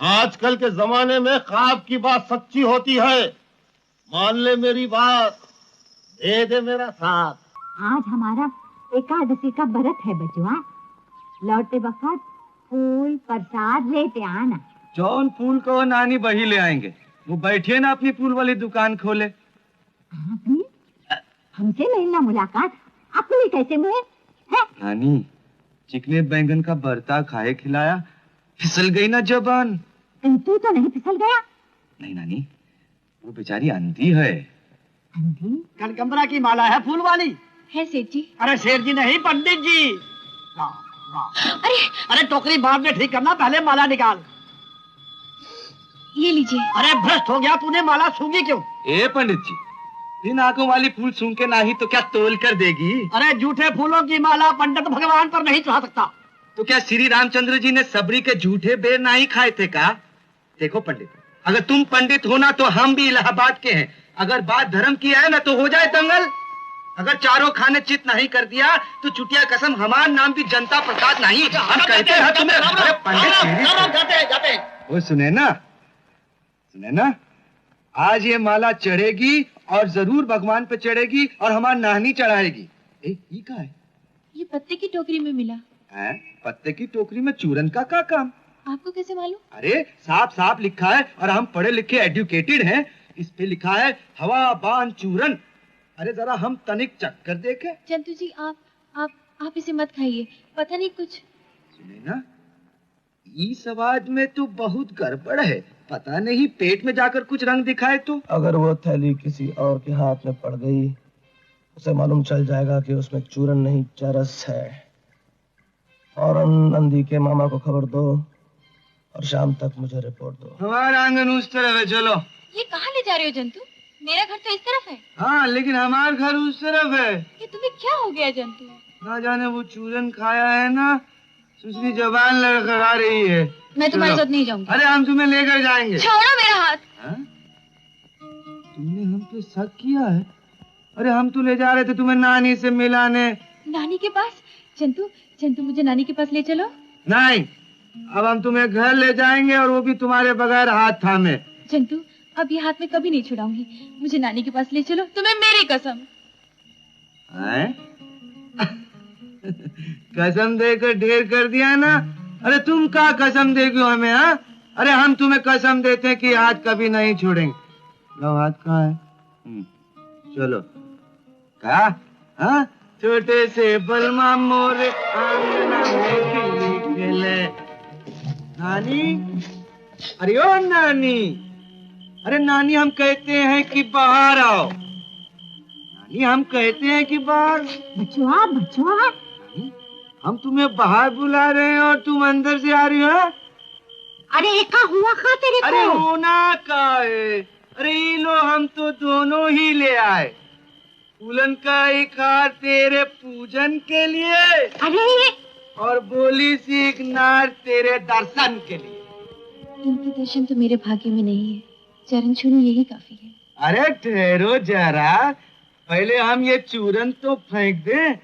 आजकल के जमाने में ख्वाब की बात सच्ची होती है। मान ले मेरी बात, दे दे मेरा साथ। आज हमारा एकादशी का व्रत है बचुआ, लौटते वक्त फूल प्रसाद लेते आना। जौन फूल को नानी वही ले आएंगे। वो बैठे ना अपनी फूल वाली दुकान खोले। अपनी? हमसे मिलना मुलाकात अपनी कैसे मुझे है? नानी, चिकने बैंगन का भरता खाए खिलाया, फिसल गई ना जबान। तू तो नहीं फिसल गया? नहीं नानी, वो बेचारी अंधी है। अंधी? कनकंबरा की माला है फूल वाली। है सेठ जी। अरे शेर जी नहीं, पंडित जी। अरे टोकरी बाद में ठीक करना, पहले माला निकाल। ये लीजिए। अरे भ्रष्ट हो गया, तूने माला सूंघी क्यों? ए पंडित जी, इन आंखों वाली फूल सूंघ के नाही तो क्या तोल कर देगी? अरे झूठे फूलों की माला पंडित भगवान पर नहीं चढ़ा सकता। तो क्या श्री रामचंद्र जी ने सबरी के झूठे बेर नहीं खाए थे का? देखो पंडित, अगर तुम पंडित हो ना तो हम भी इलाहाबाद के हैं। अगर बात धर्म की है ना तो हो जाए दंगल। अगर चारों खाने चित नहीं कर दिया तो चुटिया कसम हमारा नाम भी जनता प्रसाद नहीं। हम कहते हैं तुम्हें। अरे पंडित, वो सुने ना, आज ये माला चढ़ेगी और जरूर भगवान पे चढ़ेगी और हमारा नाहनी चढ़ाएगी। ये क्या है? ये पत्ते की टोकरी में मिला है। पत्ते की टोकरी में चूरन का क्या काम? आपको कैसे मालूम? अरे साफ साफ लिखा है और हम पढ़े लिखे एजुकेटेड हैं। इस पे लिखा है हवा बान चूरन। अरे जरा हम तनिक चक्कर देखे। चंदू जी आप इसे मत खाइए, पता नहीं कुछ। सुने ना, इस आवाज में तो बहुत गड़बड़ है। पता नहीं पेट में जाकर कुछ रंग दिखाए तो। अगर वो थैली किसी और के हाथ में पड़ गई, उसे मालूम चल जाएगा कि उसमें चूरन नहीं चरस है। फौरन नंदी के मामा को खबर दो और शाम तक मुझे रिपोर्ट दो। हमारा आंगन उस तरफ है, चलो। ये कहाँ ले जा रहे हो जंतु? मेरा घर तो इस तरफ है। हाँ, लेकिन हमारा घर उस तरफ है। ये तुम्हें क्या हो गया जंतु? ना जाने वो चूरन खाया है ना, उसकी जबान लड़खड़ा रही है। मैं तुम्हारे साथ नहीं जाऊंगी। अरे हम तुम्हें लेकर जाएंगे। छोड़ो मेरा हाथ। तुमने हम पे शक किया है? अरे हम तो ले जा रहे थे तुम्हें नानी से मिलाने। नानी के पास? जंतु मुझे नानी के पास ले चलो। नहीं, अब हम तुम्हें घर ले जाएंगे और वो भी तुम्हारे बगैर हाथ थामे। जंतु, अब ये हाथ में कभी नहीं छुड़ाऊंगी। मुझे नानी के पास ले चलो, तुम्हें मेरी कसम। कसम देकर ढेर कर दिया ना। अरे तुम क्या कसम देगी हमें? हाँ, अरे हम तुम्हें कसम देते हैं कि हाथ कभी नहीं छोड़ेंगे। लो, हाथ कहाँ है? चलो। क्या? हाँ, छोटे से बलमा मोरे आंगना में खिली खिले। नानी, अरे ओ नानी, अरे नानी हम कहते हैं कि बाहर आओ। नानी हम कहते हैं कि बाहर। बचुआ बचुआ, हम तुम्हें बाहर बुला रहे हैं और तुम अंदर से आ रही हो। अरे एका हुआ खा तेरे को। अरे होना का है? अरे ये लो, हम तो दोनों ही ले आए। फूलन का एक हार तेरे पूजन के लिए, अरे और बोली सी एक नार तेरे दर्शन के लिए। इनके दर्शन तो मेरे भाग्य में नहीं है, चरण छूनूं यही काफी है। अरे ठहरो जरा, पहले हम ये चूरन तो फेंक दें,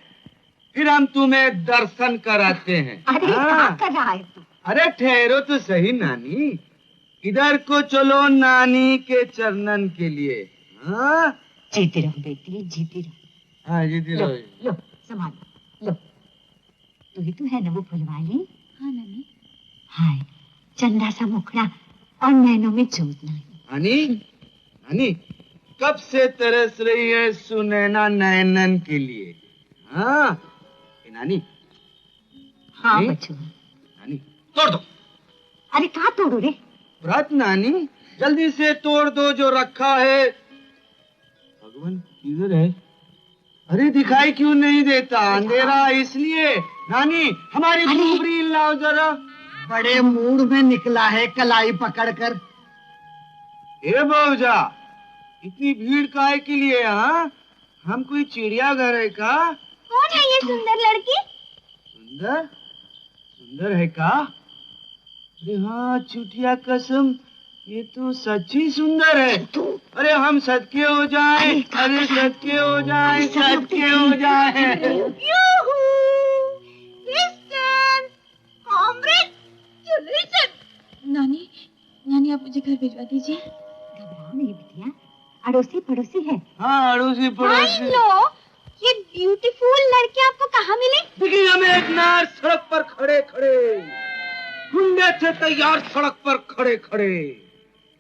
फिर हम तुम्हें दर्शन कराते हैं। अरे क्या कर रहा है तू? अरे ठहरो तो सही नानी, इधर को चलो नानी के चरणन के लिए। हाँ, जीती रहो बेटी, जीती रहो। हाँ, जीती रहो। लो संभालो, लो। तू ही तो है ना वो फुलवाली? हाँ नानी। हाय, चंदा सा मुखड़ा और नैनों में जोत नहीं। नानी कब से तरस रही है सुनैना नैनन के लिए? हाँ नानी। हाँ बच्चों। नानी तोड़ दो। अरे कहाँ तोड़ो रे? व्रत नानी, जल्दी से तोड़ दो जो रखा है। भगवान किधर है? अरे दिखाई क्यों नहीं देता? अंधेरा इसलिए। नानी हमारी सुबरी लाओ जरा। बड़े मूड में निकला है कलाई पकड़कर। ए बहुजा, इतनी भीड़ काहे के लिए? हाँ, हम कोई चिड़ियाघर है का? कौन है ये सुंदर लड़की? सुंदर है का? अरे हाँ, चुटिया कसम, ये तो सच्ची सुंदर है। अरे हम सदके हो जाएं, अरे सदके हो जाएं, सदके हो जाएं। नानी आप मुझे घर भिजवा दीजिए। घबराओ नहीं बिटिया, अड़ोसी पड़ोसी है। हाँ, अड़ोसी पड़ोसी। ये ब्यूटीफुल लड़की आपको कहाँ मिली? देखिए, हमें एक नार सड़क पर खड़े खड़े, गुंडे थे तैयार सड़क पर खड़े खड़े,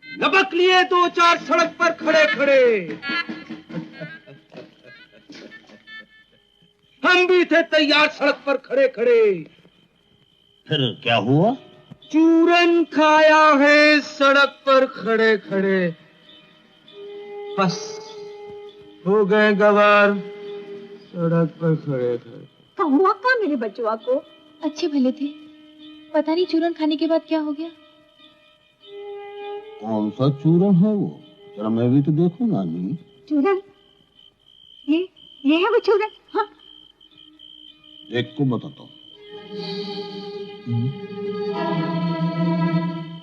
लबक लिए 2-4 सड़क पर खड़े खड़े। हम भी थे तैयार सड़क पर खड़े खड़े। फिर क्या हुआ? चूरन खाया है सड़क पर खड़े खड़े, बस हो गए गवार सड़क पर खड़े खड़े। हुआ क्या मेरे बचुआ को? अच्छे भले थे, पता नहीं चूरन खाने के बाद क्या हो गया। कौन सा चूरन है वो? जरा मैं भी तो देखूं नानी। चूरन? ये है वो चूरन? हाँ। एक को बताता हूँ,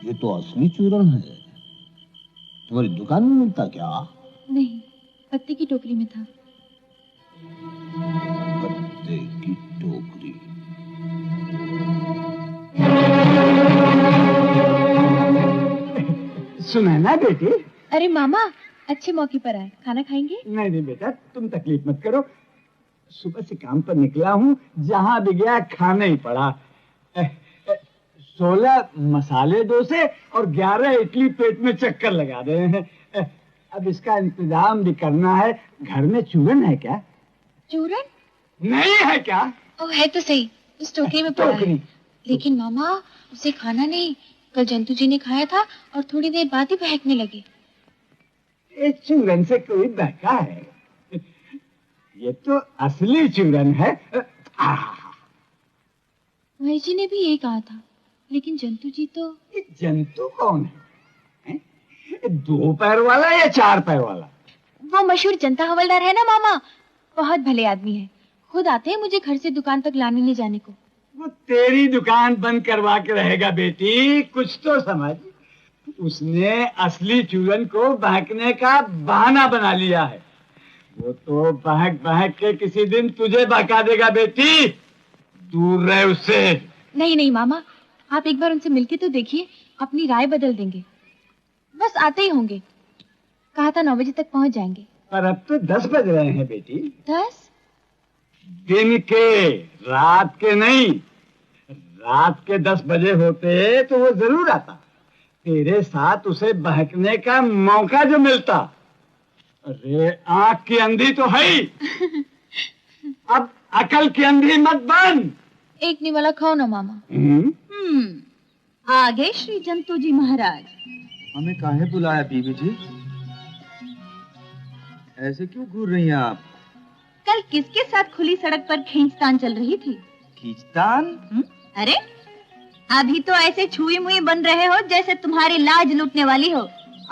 ये तो असली चूरन है। तुम्हारी दुकान में मिलता क्या? नहीं, पत्ते की टोकरी में था। पत्ते की टोकरी। सुना ना बेटी? अरे मामा, अच्छे मौके पर आए, खाना खाएंगे? नहीं नहीं बेटा, तुम तकलीफ मत करो। सुबह से काम पर निकला हूँ, जहाँ भी गया खाना ही पड़ा। 16 मसाले डोसे और 11 इडली पेट में चक्कर लगा रहे हैं। अब इसका इंतजाम भी करना है। घर में चूरन है क्या? चूरन? नहीं है क्या? ओ, है तो सही, उस टोकरी में पड़ा है। लेकिन मामा, उसे खाना नहीं, कल जंतु जी ने खाया था और थोड़ी देर बाद ही बहकने लगे। इस चूरन से कोई बहका है? ये तो असली चूरन है। भाई जी ने भी यही कहा था, लेकिन जंतु जी तो... ये जंतु कौन है? 2 पैर वाला या 4 पैर वाला? वो मशहूर जनता हवलदार है ना मामा, बहुत भले आदमी है। खुद आते हैं मुझे घर से दुकान तक लाने ले जाने को। वो तेरी दुकान बंद करवा के रहेगा बेटी, कुछ तो समझ। उसने असली चूरन को बहकने का बहाना बना लिया है। वो तो बहक बहक के किसी दिन तुझे बहका देगा बेटी, दूर रहे उससे। नहीं नहीं मामा, आप एक बार उनसे मिलके तो देखिए, अपनी राय बदल देंगे। बस आते ही होंगे, कहा था 9 बजे तक पहुंच जाएंगे। पर अब तो 10 बज रहे हैं बेटी। 10? दिन के, रात के नहीं। रात के 10 बजे होते तो वो जरूर आता, तेरे साथ उसे बहकने का मौका जो मिलता। अरे आंख की अंधी तो है ही, अब अकल की अंधी मत बन। एक निवाला खाओ ना मामा। आ गए श्री जंतु जी महाराज। हमें काहे बुलाया बीबी जी? ऐसे क्यों घूर रही हैं आप? कल किसके साथ खुली सड़क पर खींचतान चल रही थी? खींचतान? अरे अभी तो ऐसे छुई मुई बन रहे हो जैसे तुम्हारी लाज लूटने वाली हो,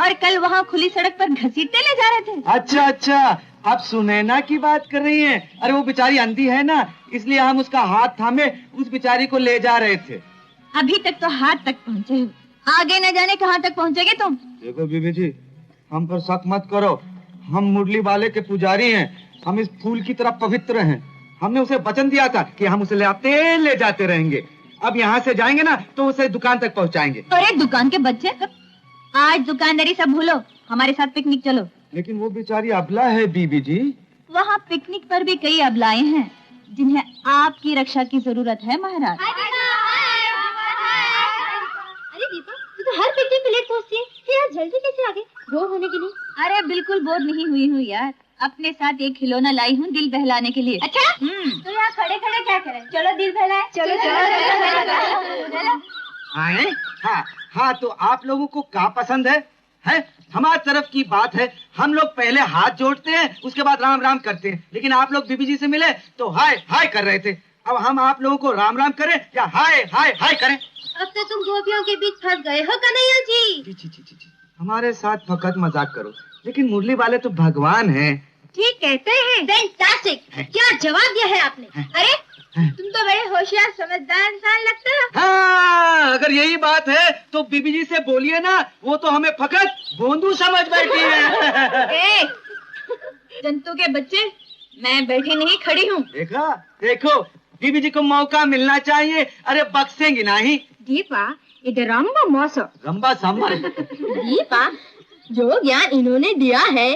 और कल वहाँ खुली सड़क पर घसीटने ले जा रहे थे। अच्छा अच्छा, आप सुनैना की बात कर रही हैं? अरे वो बेचारी अंधी है ना, इसलिए हम उसका हाथ थामे उस बेचारी को ले जा रहे थे। अभी तक तो हाथ तक पहुँचे हो, आगे न जाने कहाँ तक पहुँचोगे तुम। देखो बीबी जी, हम पर शक मत करो, हम मुरली वाले के पुजारी हैं, हम इस फूल की तरह पवित्र हैं। हमने उसे वचन दिया था कि हम उसे ले जाते रहेंगे। अब यहाँ से जाएंगे ना तो उसे दुकान तक पहुँचाएंगे। अरे दुकान के बच्चे, आज दुकानदारी सब भूलो, हमारे साथ पिकनिक चलो। लेकिन वो बेचारी अबला है बीबी जी। वहाँ पिकनिक पर भी कई अबलाएं हैं जिन्हें आपकी रक्षा की जरूरत है महाराज। अरे दीपा, तू तो हर पिकनिक पे लेट पहुंचती है, फिर आज जल्दी कैसे आ गई? बोर होने के लिए? अरे बिल्कुल बोर नहीं हुई हूँ यार, अपने साथ एक खिलौना लाई हूँ दिल बहलाने के लिए। अच्छा? तो यहाँ खड़े खड़े क्या करें? चलो दिल बहलाए। चलो चलो। आए? हाँ हाँ, तो आप लोगों को क्या पसंद है? हमारी तरफ की बात है, हम लोग पहले हाथ जोड़ते हैं, उसके बाद राम राम करते हैं। लेकिन आप लोग बीबी जी से मिले तो हाय हाय कर रहे थे। अब हम आप लोगों को राम राम करें या हाय हाय हाय करें? अब तो तुम गोपियों के बीच फंस गए हो कन्हैया जी। जी, हमारे साथ फकत मजाक करो, लेकिन मुरली वाले तो भगवान हैं। ठीक कहते हैं। फैंटास्टिक, क्या जवाब दिया है आपने। अरे तुम तो बड़े होशियार समझदार इंसान लगते हो। हाँ, अगर यही बात है तो बीबी जी से बोलिए ना, वो तो हमें फकत बोंदू समझ बैठी है। जंतु के बच्चे, मैं बैठी नहीं खड़ी हूँ। देखो बीबी जी को मौका मिलना चाहिए। अरे बक्सेंगी नहीं। दीपा, ये रंबा मौसम रंबा सांबर। दीपा, जो ज्ञान इन्होंने दिया है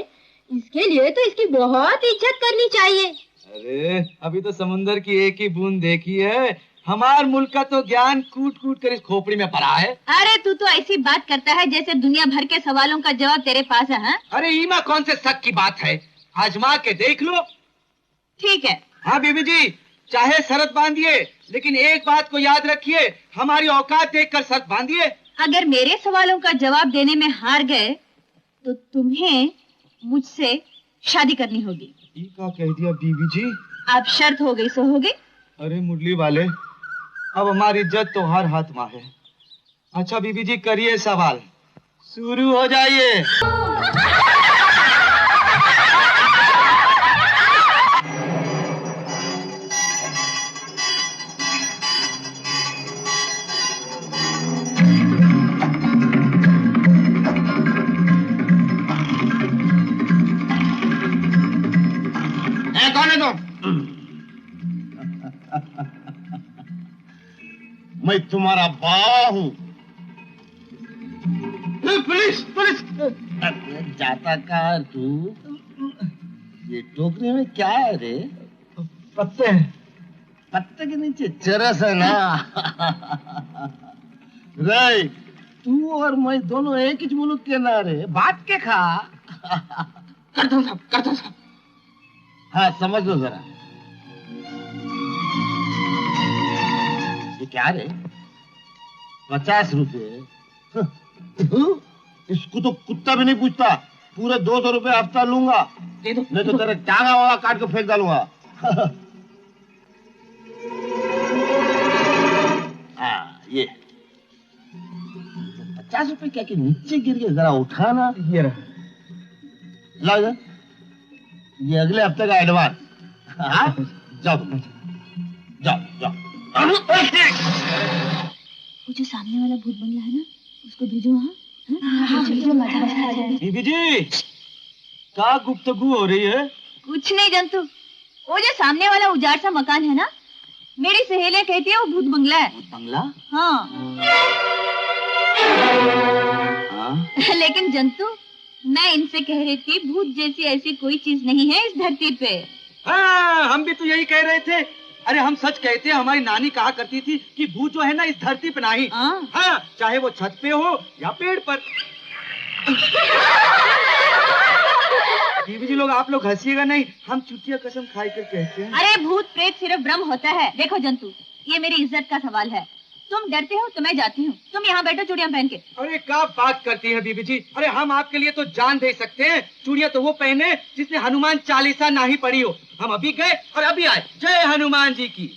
इसके लिए तो इसकी बहुत इज्जत करनी चाहिए। अरे अभी तो समुंदर की एक ही बूंद देखी है, हमार मुल्क का तो ज्ञान कूट कूट कर इस खोपड़ी में पड़ा है। अरे तू तो ऐसी बात करता है जैसे दुनिया भर के सवालों का जवाब तेरे पास है। हाँ? अरे ईमा कौन से शक की बात है, आजमा के देख लो। ठीक है। हाँ बीबी जी, चाहे शर्त बांधिए, लेकिन एक बात को याद रखिए, हमारी औकात देखकर शर्त बांधिए। अगर मेरे सवालों का जवाब देने में हार गए तो तुम्हें मुझसे शादी करनी होगी। ये क्या कह दिया बीबी जी? अब शर्त हो गई सो हो गई। अरे मुरली वाले, अब हमारी इज्जत तो हर हाथ में है। अच्छा बीबी जी, करिए सवाल, शुरू हो जाइए। मैं तुम्हारा बा हूँ। Police police! जाता कहाँ है तू? ये टोकरी में क्या है रे? पत्ते हैं। पत्ते के नीचे चरस है ना? रे, तू और मैं दोनों एक ही मुल्क के ना रे, बात के खा। करता साहब। हाँ, समझ लो जरा। ये क्या रे? 50 रुपए? इसको तो कुत्ता भी नहीं पूछता। पूरे 200 रुपए हफ्ता लूंगा, नहीं तो तेरे टांगा वाला काट के फेंक डालूंगा। हाँ, ये 50 रुपए क्या कि नीचे गिर गए, जरा उठाना। ये रहा। ला इधर। ये अगले हफ्ते का एडवांस। हाँ, जाओ तुम, जाओ। वो जो सामने वाला भूत बंगला है ना, उसको भेजो वहाँ। बीबी जी, क्या गुफ्तगू हो रही है? कुछ नहीं जंतु, वो जो सामने वाला उजाड़ सा मकान है ना, मेरी सहेलियां कहती है वो भूत बंगला है। भूत बंगला? हाँ। लेकिन जंतु, मैं इनसे कह रही थी भूत जैसी ऐसी कोई चीज नहीं है इस धरती पे। हाँ, हम भी तो यही कह रहे थे। अरे हम सच कहते हैं, हमारी नानी कहा करती थी कि भूत जो है ना इस धरती पे नहीं। हाँ, चाहे वो छत पे हो या पेड़ पर। बीबी जी लोग, आप लोग हंसिएगा नहीं, हम चुटिया कसम खाई कर कहते हैं। अरे भूत प्रेत सिर्फ भ्रम होता है। देखो जंतु, ये मेरी इज्जत का सवाल है। तुम डरते हो तो मैं जाती हूँ, तुम यहाँ बैठो चूड़ियाँ पहन के। अरे क्या बात करती है बीबी जी, अरे हम आपके लिए तो जान दे सकते हैं। चूड़ियाँ तो वो पहने जिसने हनुमान चालीसा ना ही पढ़ी हो। हम अभी गए और अभी आए। जय हनुमान जी की।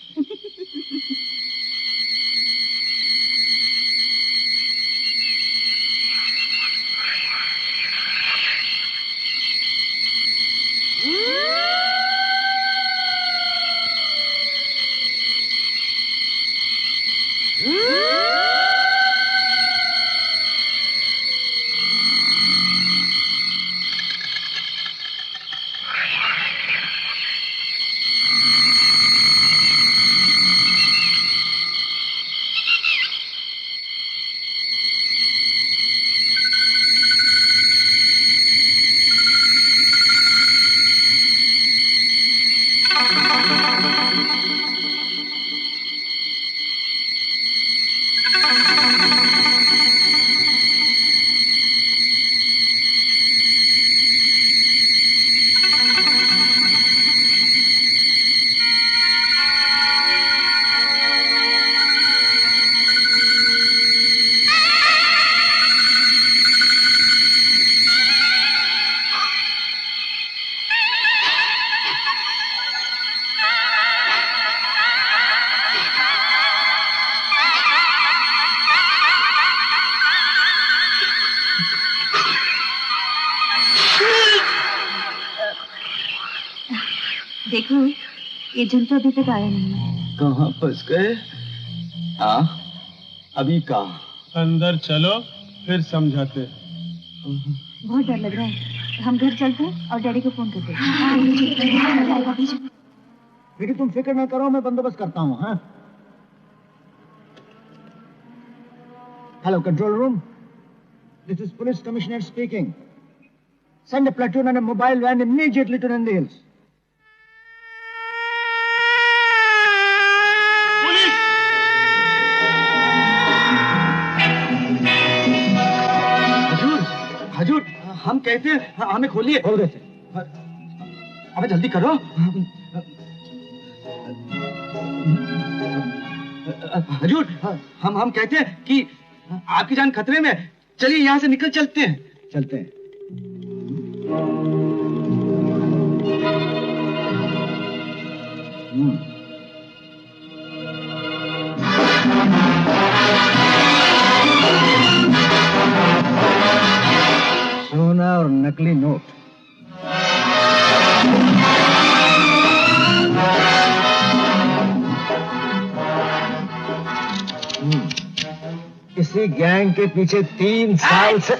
देखो, ये जंतु अभी तक आया नहीं है। कहाँ फंस गए? अभी कहाँ? अंदर चलो, फिर समझाते। बहुत डर लग रहा है, हम घर चलते हैं और डैडी को फोन करते हैं। बेटी तुम फिक्र ना करो, मैं बंदोबस्त करता हूँ। हाँ, hello control room, this is police commissioner speaking. Send a platoon and a mobile van immediately to Nandi Hills. हजूर, हम कहते हैं हमें खोलिए। खोल देते। अबे जल्दी करो। हजूर, हम कहते हैं कि आपकी जान खतरे में। चलिए यहाँ से निकल चलते हैं। चलते हैं। सोना और नकली नोट। इसी गैंग के पीछे 3 साल से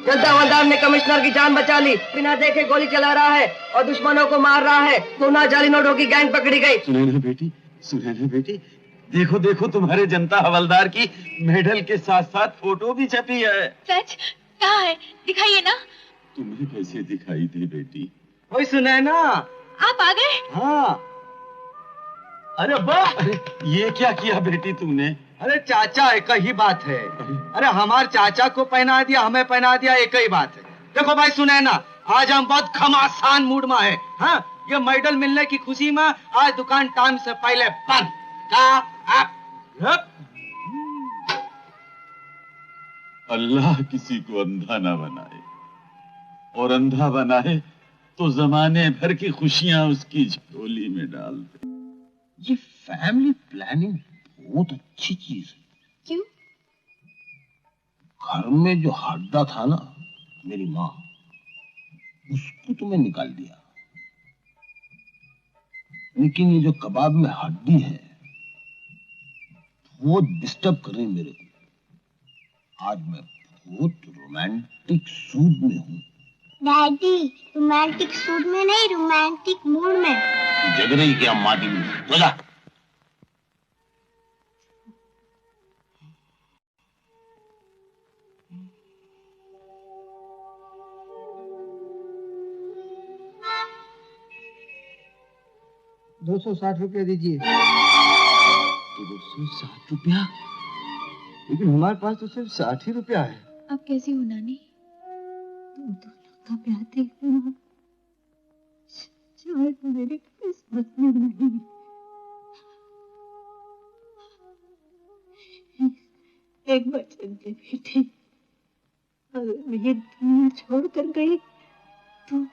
जनता हवलदार ने कमिश्नर की जान बचा ली। बिना देखे गोली चला रहा है और दुश्मनों को मार रहा है। सोना जाली नोटों की गैंग पकड़ी गई। सुनैना बेटी, सुनैना बेटी, देखो देखो तुम्हारे जनता हवलदार की मेडल के साथ साथ फोटो भी छपी है। सच? कहाँ है? दिखाइए ना। तुम्हें कैसे दिखाई दी बेटी? ओए सुनैना, आप आ गए? हाँ। अरे वाह, ये क्या किया बेटी तुमने? अरे चाचा, एक ही बात है। अरे हमारे चाचा को पहना दिया, हमें पहना दिया, एक ही बात है। देखो भाई सुनैना, आज हम बहुत घमासान मूड में है। हाँ, ये मेडल मिलने की खुशी में आज दुकान टाइम से पहले बंद। अल्लाह किसी को अंधा ना बनाए, और अंधा बनाए तो जमाने भर की खुशियां उसकी झोली में डाल दे। ये फैमिली प्लानिंग बहुत अच्छी चीज है। क्यों? घर में जो हड्डा था ना, मेरी माँ, उसको तुम्हें निकाल दिया, लेकिन ये जो कबाब में हड्डी है वो डिस्टर्ब कर रही मेरे को। आज मैं बहुत रोमांटिक सूद में हूँ। डैडी, रोमांटिक सूद में नहीं, रोमांटिक मूड में। जग रही क्या माटी में? तो जा। ₹260 दीजिए। 260 रुपया? लेकिन हमारे पास तो सिर्फ 60 ही रुपया है। आप कैसी हो नानी? तुम दोनों का प्यार देखना शायद मेरी किस्मत में नहीं। एक वचन दे बेटी, अगर मैं ये दुनिया छोड़कर गई तो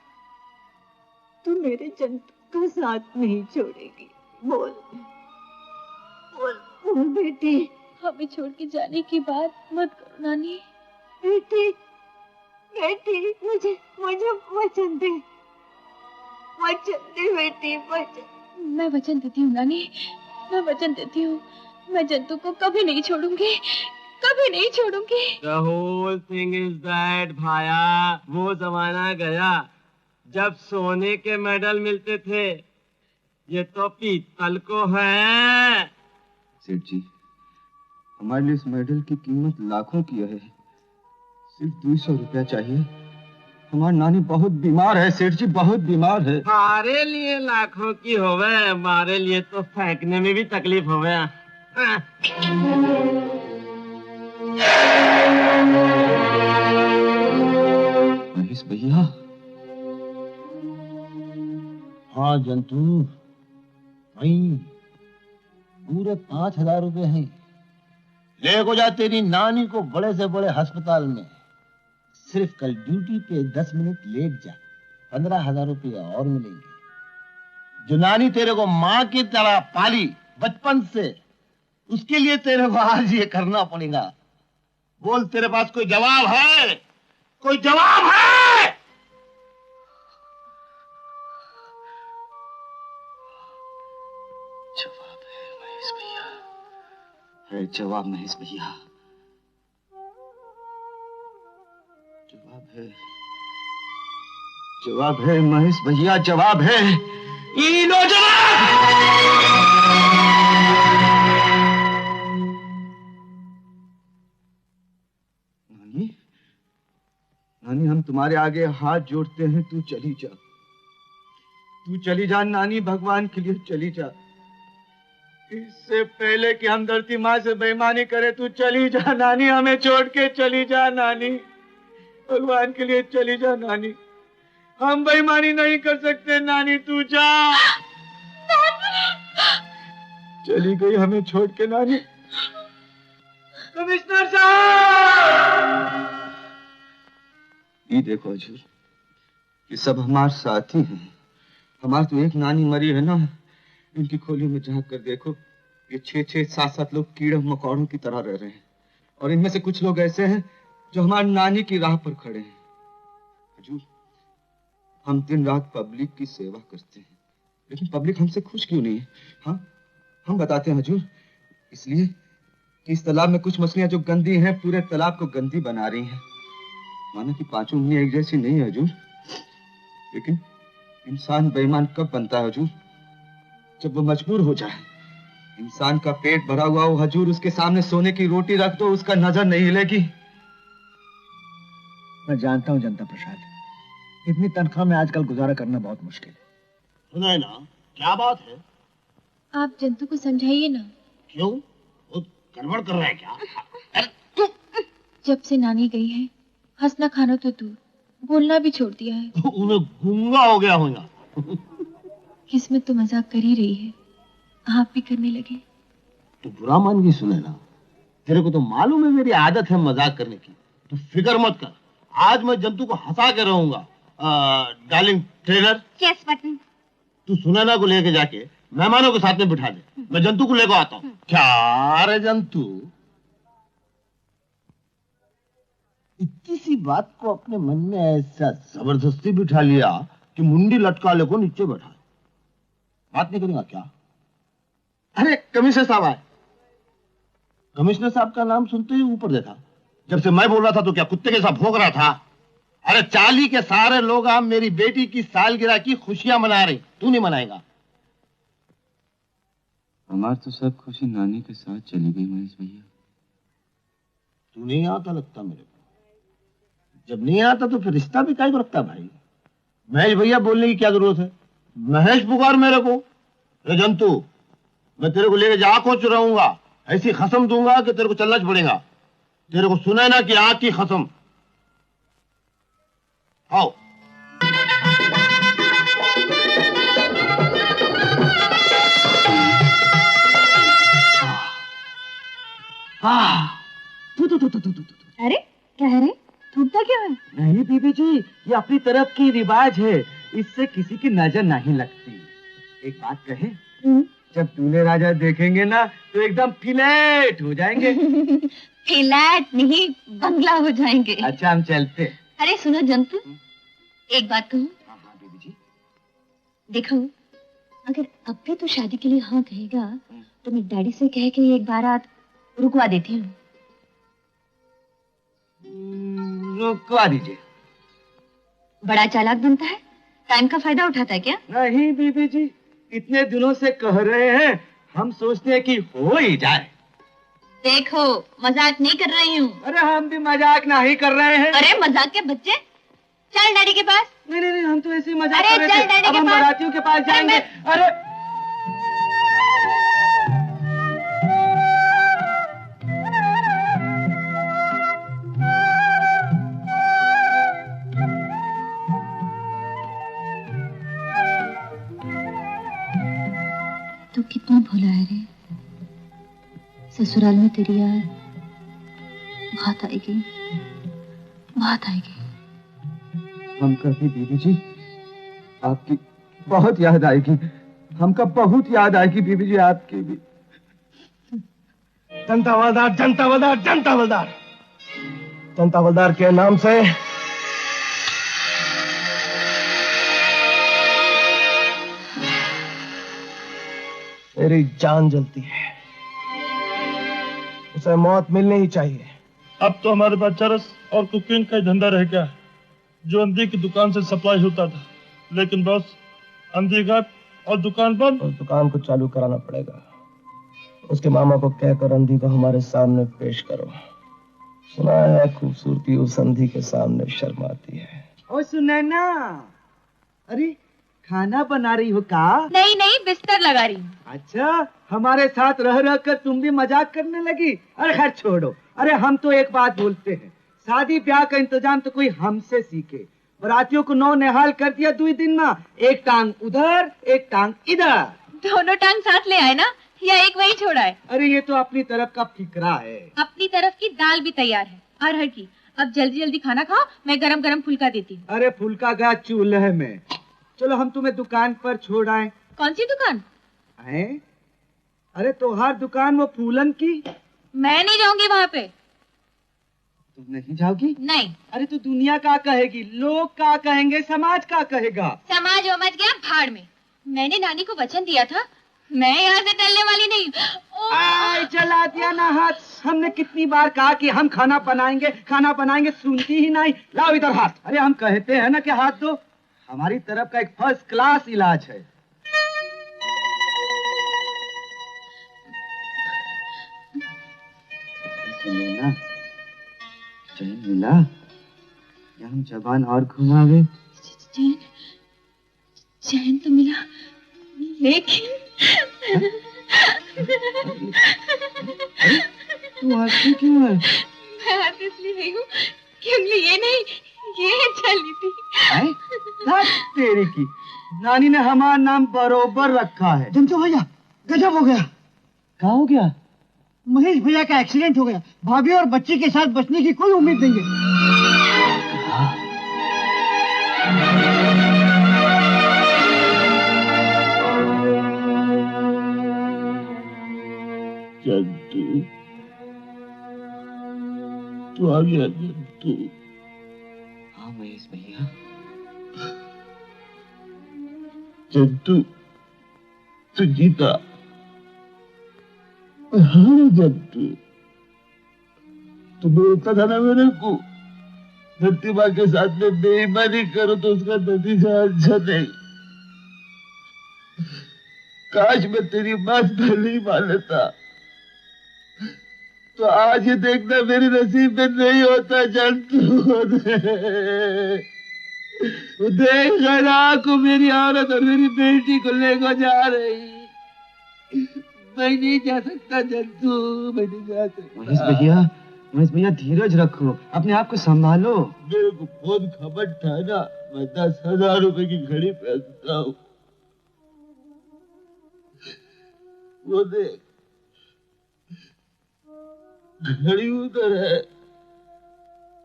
तू मेरे जंतु का साथ नहीं छोड़ेगी। बोल बोल बोल बेटी। हमें छोड़ के जाने की बात मत करो नानी। बेटी बेटी, मुझे मुझे वचन दे, वचन दे बेटी, वचन। मैं वचन देती हूँ नानी, मैं वचन देती हूँ। मैं जंतु को कभी नहीं छोड़ूंगी, कभी नहीं छोड़ूंगी। The whole thing is that भाया, वो जमाना गया जब सोने के मेडल मिलते थे। ये तो पीतल को है। सेठ जी, हमारे लिए इस मेडल की कीमत लाखों की है, सिर्फ 200 रुपया चाहिए। हमारी नानी बहुत बीमार है सेठ जी, बहुत बीमार है। हमारे लिए लाखों की होवे, हमारे लिए तो फेंकने में भी तकलीफ होवे। महेश भैया। हाँ जंतु भाई, पूरे 5000 रुपए हैं। ले को जा तेरी नानी को बड़े से बड़े अस्पताल में। सिर्फ कल ड्यूटी पे 10 मिनट लेट जा, 15,000 रुपया और मिलेंगे। जो नानी तेरे को माँ की तरह पाली बचपन से, उसके लिए तेरे को आज ये करना पड़ेगा। बोल, तेरे पास कोई जवाब है? कोई जवाब है? जवाब है महेश भैया, है जवाब महेश भैया, जवाब है, जवाब है महेश भैया, जवाब है। ई लो जवाब। नानी, नानी, हम तुम्हारे आगे हाथ जोड़ते हैं, तू चली जा, तू चली जा नानी, भगवान के लिए चली जा। इससे पहले कि हम धरती माँ से बेईमानी करे, तू चली जा नानी, हमें छोड़ के चली जा नानी, भगवान के लिए चली जा नानी, हम बेईमानी नहीं कर सकते नानी, तू जा। चली गई हमें छोड़ के नानी। कमिश्नर साहब, ये देखो हजूर, ये सब हमारे साथी हैं। हमारी तो एक नानी मरी है ना, इनकी खोली में झांक कर देखो, ये 6-6, 7-7 लोग कीड़े मकोड़ों की तरह रह रहे हैं, और इनमें से कुछ लोग ऐसे हैं जो हमारी नानी की राह पर खड़े हैं। हजूर, हम दिन रात पब्लिक की सेवा करते हैं, लेकिन पब्लिक हमसे खुश क्यों नहीं है? हाँ, हम बताते हैं हजूर, इसलिए कि इस तालाब में कुछ मछलियां जो गंदी हैं, पूरे तालाब को गंदी बना रही हैं। माना कि पांचों उंगलियां एक जैसी नहीं है हजूर, लेकिन इंसान बेईमान कब बनता है हजूर? जब वो मजबूर हो जाए, इंसान का पेट भरा हुआ हो हजूर, उसके सामने सोने की रोटी रख दो, उसका नजर नहीं हिलेगी। मैं जानता हूँ जनता प्रसाद, इतनी तनख्वाह में आजकल गुजारा करना बहुत मुश्किल है। सुनाए ना, क्या बात है? आप जंतु को समझाइए ना। क्यों? वो गड़बड़ कर रहा है क्या? जब से नानी गई है, हंसना खाना तो दूर, बोलना भी छोड़ दिया है। उन्हें गूंगा हो गया होगा। किस्मत तो मजाक कर ही रही है, आप भी करने लगे। तो बुरा मान गई सुनैना, तेरे को तो मालूम है मेरी आदत है मजाक करने की। तो फिक्र मत कर, आज मैं जंतु को हंसा के रहूंगा। Darling trailer, yes button. तू सुनैना को लेके जाके मेहमानों के साथ में बिठा दे, मैं जंतु को लेकर आता हूँ। क्या रे जंतु, इतनी सी बात को अपने मन में ऐसा जबरदस्ती बिठा लिया कि मुंडी लटका ले को नीचे बैठा। बात नहीं करेगा क्या? अरे कमिश्नर साहब आए। कमिश्नर साहब का नाम सुनते ही ऊपर देखा। जब से मैं बोल रहा था तो क्या कुत्ते के साथ भौंक रहा था? अरे चाली के सारे लोग आप मेरी बेटी की सालगिरह की खुशियां मना रही, तू नहीं मनाएगा? हमार तो सब खुशी नानी के साथ चली गई महेश भैया। तू नहीं आता लगता मेरे को। जब नहीं आता तो फिर रिश्ता भी काहे को रखता भाई? महेश भैया बोलने की क्या जरूरत है? महेश पुकार मेरे को। अरे जंतु, मैं तेरे को लेके जा कोच रहूंगा, ऐसी कसम दूंगा कि तेरे को चलना पड़ेगा। तेरे को सुना ना कि आग की कसम। आओ। अरे क्या है रे, टूटता क्यों है? नहीं बीबी जी, ये अपनी तरफ की रिवाज है, इससे किसी की नजर नहीं लगती। एक बात कहे, जब दूल्हे राजा देखेंगे ना तो एकदम फ्लैट हो जाएंगे। फ्लैट नहीं, बंगला हो जाएंगे। अच्छा हम चलते। अरे सुनो जंतु, एक बात कहूँ? हाँ बीबी जी। देखो, अगर अब भी तू शादी के लिए हाँ कहेगा तो मैं डैडी से कह के एक बारात रुकवा देती हूँ। रुकवा दीजिए। बड़ा चालाक बनता है, टाइम का फायदा उठाता है क्या? नहीं बीबी जी, इतने दिनों से कह रहे हैं, हम सोचते हैं कि हो ही जाए। देखो, मजाक नहीं कर रही हूँ। अरे हम भी मजाक नहीं कर रहे हैं। अरे मजाक के बच्चे, चल डैडी के पास। नहीं नहीं नहीं, हम तो ऐसे ही मजाक अरे कर रहे चल थे। डैडी अब के हम पास। बारातियों के पास जाएंगे। अरे तू कितना भोला है रे। ससुराल में तेरी याद बहुत आएगी, बहुत आएगी। हम कभी बीबी जी आपकी बहुत याद आएगी, हमका बहुत याद आएगी बीबी जी आपकी भी। जनता हवलदार, जनता हवलदार, जनता हवलदार, जनता हवलदार के नाम से मेरी जान जलती है, उसे मौत मिलनी ही चाहिए। अब तो हमारे पास चरस और कुकिंग का धंधा रह गया, जो अंधी की दुकान से सप्लाई होता था। लेकिन बॉस, अंधी गायब और दुकान बंद। उस दुकान को चालू कराना पड़ेगा। उसके मामा को कहकर अंधी को हमारे सामने पेश करो। सुना है खूबसूरती उस अंधी के सामने शर्माती है। ओ सुनैना, अरे खाना बना रही हो का? नहीं नहीं, बिस्तर लगा रही हूँ। अच्छा, हमारे साथ रह रह कर तुम भी मजाक करने लगी। अरे खैर छोड़ो। अरे हम तो एक बात बोलते हैं, शादी ब्याह का इंतजाम तो कोई हमसे सीखे। बरातियों को नौ निहाल कर दिया 2 दिन में, एक टांग उधर एक टांग इधर। दोनों टांग साथ ले आए ना, या एक वही छोड़ा है? अरे ये तो अपनी तरफ का फिकरा है। अपनी तरफ की दाल भी तैयार है, अरहर की। अब जल्दी जल्दी खाना खाओ, मैं गरम गरम फुल्का देती हूँ। अरे फुल्का गया चूल्हे में। चलो हम तुम्हें दुकान पर छोड़ आए। कौन सी दुकान? अरे तोहार दुकान वो फूलन की। मैं नहीं जाऊंगी वहाँ पे। तुम नहीं जाओगी? नहीं। अरे तो दुनिया क्या कहेगी, लोग क्या कहेंगे, समाज क्या कहेगा? समाज वमज गया भाड़ में। मैंने नानी को वचन दिया था, मैं यहाँ से टलने वाली नहीं। आय चला दिया ना हाथ। हमने कितनी बार कहा कि हम खाना बनाएंगे, सुनती ही नहीं। लाओ इधर हाथ। अरे हम कहते हैं ना कि हाथ दो, हमारी तरफ का एक फर्स्ट क्लास इलाज है। मिला क्या हम जबान और घुमावे? चैन चैन तो मिला, लेकिन तू हंसती क्यों है? मैं हंस इसलिए रही हूँ कि उंगली ये नहीं, ये चली थी। तेरी की नानी ने हमारा नाम बरोबर रखा है। जंतु भैया गजब हो गया। क्या हो गया? महेश भैया का एक्सीडेंट हो गया। भाभी और बच्ची के साथ बचने की कोई उम्मीद नहीं है। जंतु तू आ गया। जंतु हाँ महेश भैया। जंतु तू जीता। हाँ जंतु तू बोलता था ना मेरे को धरती माँ के साथ में बेईमानी करो तो उसका नतीजा अच्छा नहीं। काश मैं तेरी बात पहले ही मान लेता। तो आज ये देखना मेरी नसीब में नहीं होता। जंतु देख को मेरी औरत और मेरी बेटी को लेकर जा रही। मैं नहीं जा सकता जंतु, मैं नहीं जा सकता। महेश भैया धीरज रखो, अपने आप को संभालो। मेरे को बहुत खबर था ना, मैं 10,000 रुपए की घड़ी पहनता हूँ। वो देख घड़ी उधर है,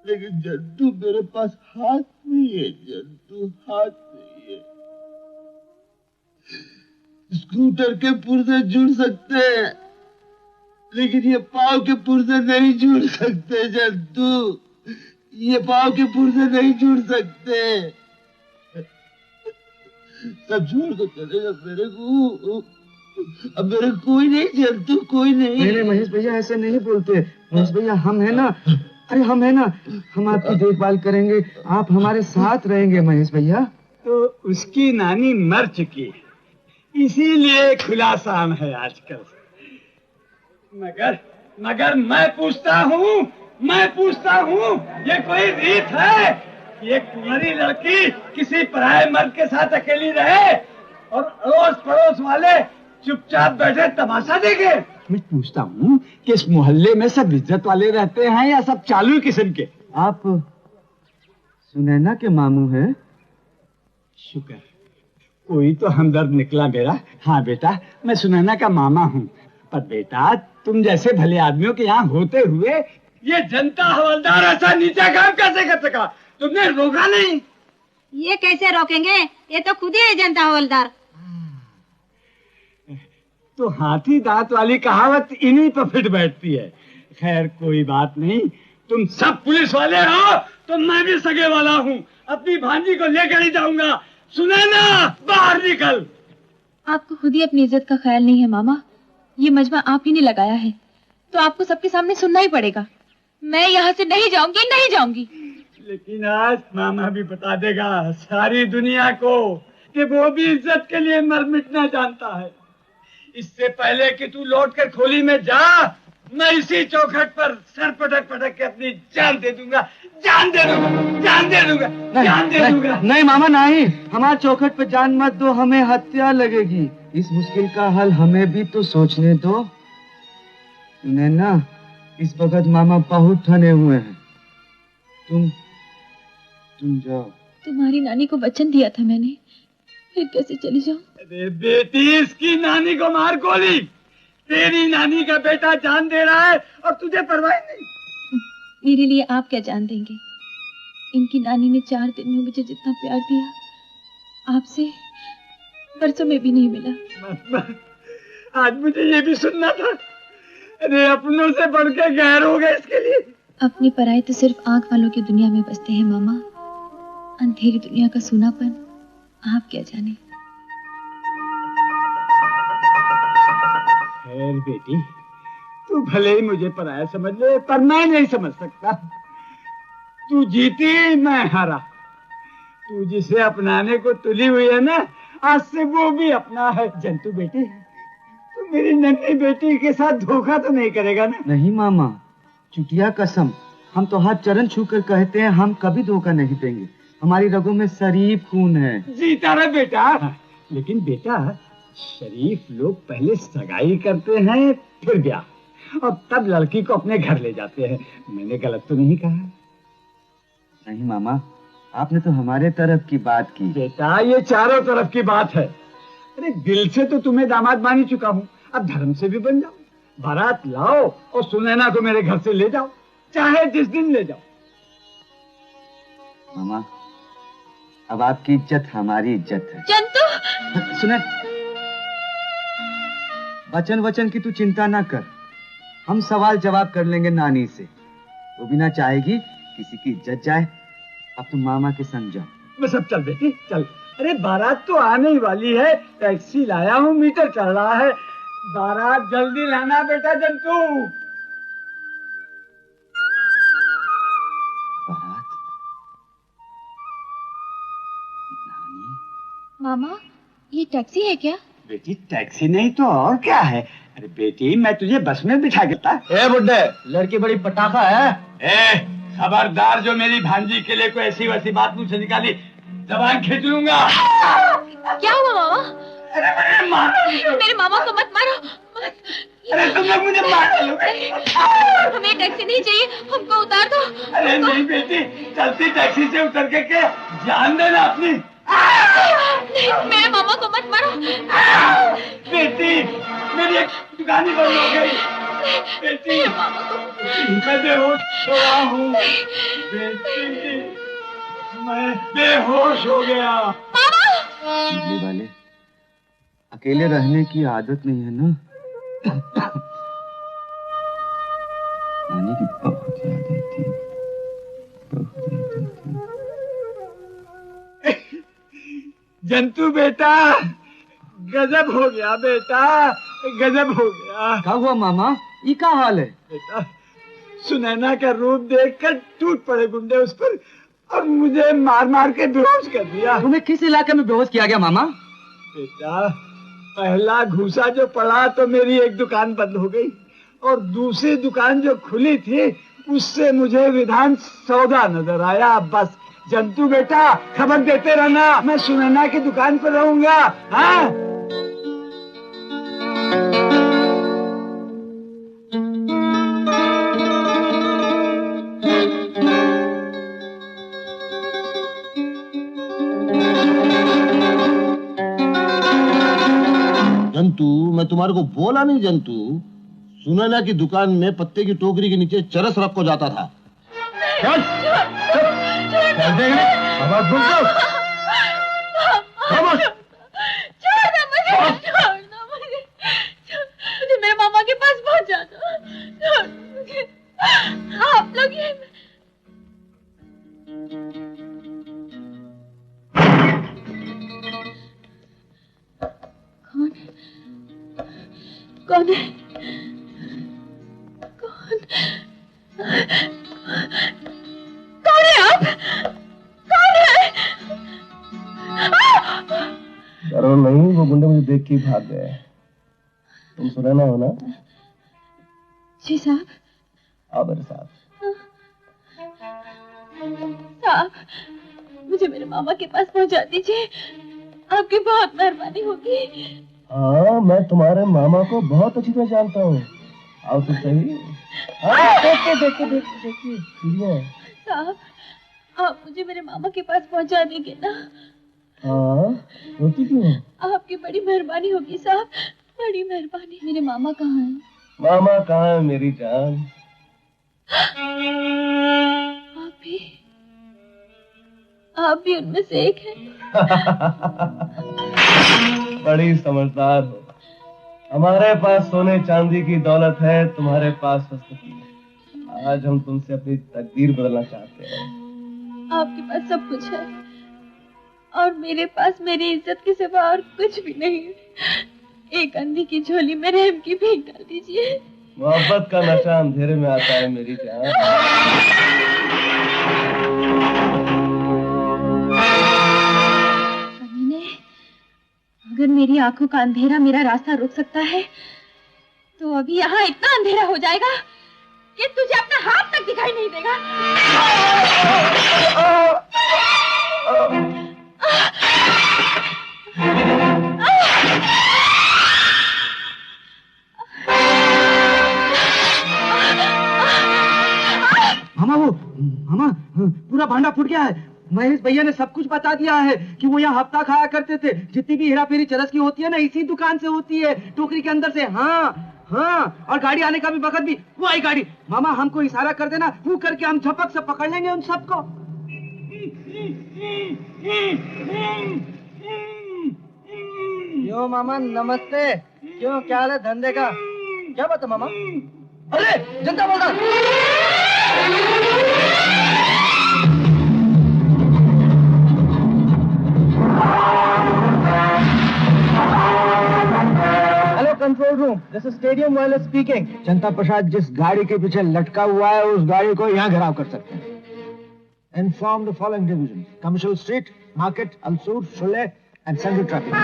लेकिन जंतु मेरे पास हाथ नहीं है। जंतु हाथ नहीं है। स्कूटर के पुर्जे जुड़ सकते हैं, लेकिन ये पाँव के पुर्जे नहीं जुड़ सकते। जंतु ये पाँव के पुर्जे नहीं जुड़ सकते। सब छोड़ कर चलेगा मेरे को। अब मेरे कोई नहीं जंतु, कोई नहीं। नहीं महेश भैया ऐसे नहीं बोलते। महेश भैया हम है ना, अरे हम है ना, हम आपकी देखभाल करेंगे, आप हमारे साथ रहेंगे महेश भैया। तो उसकी नानी मर चुकी है, इसीलिए खुला शाम है आजकल। मगर मैं पूछता हूँ ये कोई रीत है? ये कुंवारी लड़की किसी पराये मर्द के साथ अकेली रहे और अड़ोस पड़ोस वाले चुपचाप बैठे तमाशा देखे? मैं पूछता हूँ कि इस मोहल्ले में सब इज्जत वाले रहते हैं या सब चालू किस्म के? आप सुनैना के मामू हैं? शुक्र, कोई तो हमदर्द निकला मेरा। हाँ बेटा, मैं सुनैना का मामा हूँ। पर बेटा, तुम जैसे भले आदमियों के यहाँ होते हुए ये जनता हवलदार ऐसा नीचा काम कैसे कर सका? तुमने रोका नहीं? ये कैसे रोकेंगे? ये तो खुद ही है जनता हवलदार। तो हाथी दांत वाली कहावत इन्हीं पर फिट बैठती है। खैर कोई बात नहीं, तुम सब पुलिस वाले हो तो मैं भी सगे वाला हूँ। अपनी भांजी को लेकर ही जाऊंगा। सुनैना, बाहर निकल। आपको खुद ही अपनी इज्जत का ख्याल नहीं है मामा। ये मजमा आप ही ने लगाया है, तो आपको सबके सामने सुनना ही पड़ेगा। मैं यहाँ से नहीं जाऊंगी। लेकिन आज मामा भी बता देगा सारी दुनिया को कि वो भी इज्जत के लिए मर मिटना जानता है। इससे पहले कि तू लौट कर खोली में जा, मैं इसी चौखट पर सर पटक के अपनी जान दे दूंगा। नहीं मामा नहीं, हमारे चौखट पे जान मत दो, हमें हत्या लगेगी। इस मुश्किल का हल हमें भी तो सोचने दो। नैना, इस वक्त मामा बहुत ठने हुए हैं। तुम जाओ। तुम्हारी नानी को वचन दिया था मैंने, फिर कैसे चली जाऊं? अरे बेटी, इसकी नानी को मार गोली। तेरी नानी का बेटा जान दे रहा है और तुझे परवाह नहीं। मेरे लिए आप क्या जान देंगे? इनकी नानी ने 4 दिन में मुझे जितना प्यार दिया, आपसे बरसों में भी नहीं मिला। आज मुझे ये भी सुनना था। अरे अपनों से बढ़ के गैर हो गए इसके लिए। अपने पराये तो सिर्फ आंख वालों की दुनिया में बसते हैं मामा। अंधेरी दुनिया का सूनापन आप क्या जाने। खैर बेटी, तू भले ही मुझे पराया समझ ले, पर मैं नहीं समझ सकता। तू जीती, मैं हारा। तू जिसे अपनाने को तुली हुई है ना, आज से वो भी अपना है। जंतु बेटी, तू मेरी नन्ही बेटी के साथ धोखा तो नहीं करेगा ना? नहीं मामा, चुटिया कसम, हम तो हाथ चरण छूकर कहते हैं हम कभी धोखा नहीं देंगे। हमारी रगों में शरीफ खून है। जीता रहे बेटा। लेकिन बेटा, शरीफ लोग पहले सगाई करते हैं फिर ब्याह और तब लड़की को अपने घर ले जाते हैं। मैंने गलत तो नहीं कहा? नहीं मामा, आपने तो हमारे तरफ की बात की। बेटा, ये चारों तरफ की बात है। अरे दिल से तो तुम्हें दामाद मान ही चुका हूँ, अब धर्म से भी बन जाओ। बारात लाओ और सुनैना को मेरे घर से ले जाओ, चाहे जिस दिन ले जाओ। मामा, अब आपकी इज्जत हमारी इज्जत है। जंतु सुने, वचन की तू चिंता ना कर, हम सवाल जवाब कर लेंगे नानी से। वो भी ना चाहेगी किसी की इज्जत जाए। अब तुम मामा के संग जाओ। बस अब चल बेटी चल। अरे बारात तो आने ही वाली है, टैक्सी लाया हूँ, मीटर चल रहा है। बारात जल्दी लाना बेटा जंतु। बारात? नानी? मामा, ये टैक्सी है क्या? बेटी टैक्सी नहीं तो और क्या है। अरे बेटी, मैं तुझे बस में बिठा देता। ए बुड्ढे, लड़की बड़ी पटाखा है। ए खबरदार, जो मेरी भांजी के लिए कोई ऐसी वैसी बात मुझसे निकाली, जबान खींच लूंगा। क्या हुआ मामा? अरे मेरे मामा को मत मारो, मत। अरे तुम लोग मुझे मार डालोगे। हमें टैक्सी नहीं चाहिए, हमको उतार दो। अरे नहीं बेटी, चलती टैक्सी से उतर के जान देना अपनी। नहीं, मेरे मामा को मत मारो। बेटी, मेरी एक दुकान ही बंद हो गई। बेटी, मैं बेहोश हो रहा हूँ। बेटी, मैं बेहोश हो गया। पीने वाले अकेले रहने की आदत नहीं है ना। नानी की बहुत याद आती है, बहुत याद आती है। जंतु बेटा, गजब हो गया बेटा, गजब हो गया। क्या हुआ मामा, ये क्या हाल है? बेटा, सुनैना का रूप देखकर टूट पड़े गुंडे उस पर और मुझे मार मार के बेहोश कर दिया। तुम्हें किस इलाके में बेहोश किया गया मामा? बेटा, पहला घूसा जो पड़ा तो मेरी एक दुकान बंद हो गई और दूसरी दुकान जो खुली थी उससे मुझे विधान सौदा नजर आया। बस जंतु बेटा, खबर देते रहना, मैं सुनैना की दुकान पर रहूंगा। हाँ? जंतु, मैं तुम्हारे को बोला नहीं जंतु, सुनैना की दुकान में पत्ते की टोकरी के नीचे चरस रख को जाता था। मुझे मेरे मामा के पास पहुंचा दो। आप लोग ये कौन है? कौन है आप? कौन है? डरो नहीं, वो गुंडे मुझे देख के भाग गए। तुम सुनैना हो ना? जी साहब। आओ मेरे साथ। साहब, मुझे मेरे मामा के पास पहुंचा दीजिए, आपकी बहुत मेहरबानी होगी। हाँ, मैं तुम्हारे मामा को बहुत अच्छी तरह जानता हूँ। आओ तो सही। देखिए साहब, आप मुझे मेरे मामा के पास पहुंचा देंगे ना? हाँ, रोती क्यों? आपकी बड़ी मेहरबानी होगी साहब, बड़ी मेहरबानी। मेरे मामा कहाँ हैं? मामा कहाँ है मेरी जान? आप भी उनमें से एक हैं। बड़ी समझदार हो। हमारे पास सोने चांदी की दौलत है, तुम्हारे पास संस्कृति है। आज हम तुमसे अपनी तकदीर बदलना चाहते हैं। आपके पास सब कुछ है और मेरे पास मेरी इज्जत के सिवा और कुछ भी नहीं है। एक अंधी की झोली में रहम की भीख डाल दीजिए। मोहब्बत का नशा अंधेरे में आता है मेरी जान। अगर मेरी आंखों का अंधेरा मेरा रास्ता रोक सकता है तो अभी यहाँ इतना अंधेरा हो जाएगा कि तुझे अपना हाथ तक दिखाई नहीं देगा। मामा पूरा भांडा फूट गया है। महेश भैया ने सब कुछ बता दिया है कि वो यहाँ हफ्ता खाया करते थे। जितनी भी हेरा फेरी चरस की होती है ना, इसी दुकान से होती है, टोकरी के अंदर से। हाँ, और गाड़ी आने का भी वक्त भी वो आई गाड़ी। मामा हमको इशारा कर देना, वो करके हम झपक से पकड़ लेंगे उन सबको। क्यों मामा नमस्ते। क्यों, क्या हाल है धंधे का? क्या बात है मामा? अरे जनता बोल रहा। Control room, this is stadium wireless speaking. जनता प्रसाद जिस गाड़ी के पीछे लटका हुआ है उस गाड़ी को यहाँ घेराव कर सकते हैं। Inform the following division: commercial street, market, Ulsoor, Shoolay and central traffic.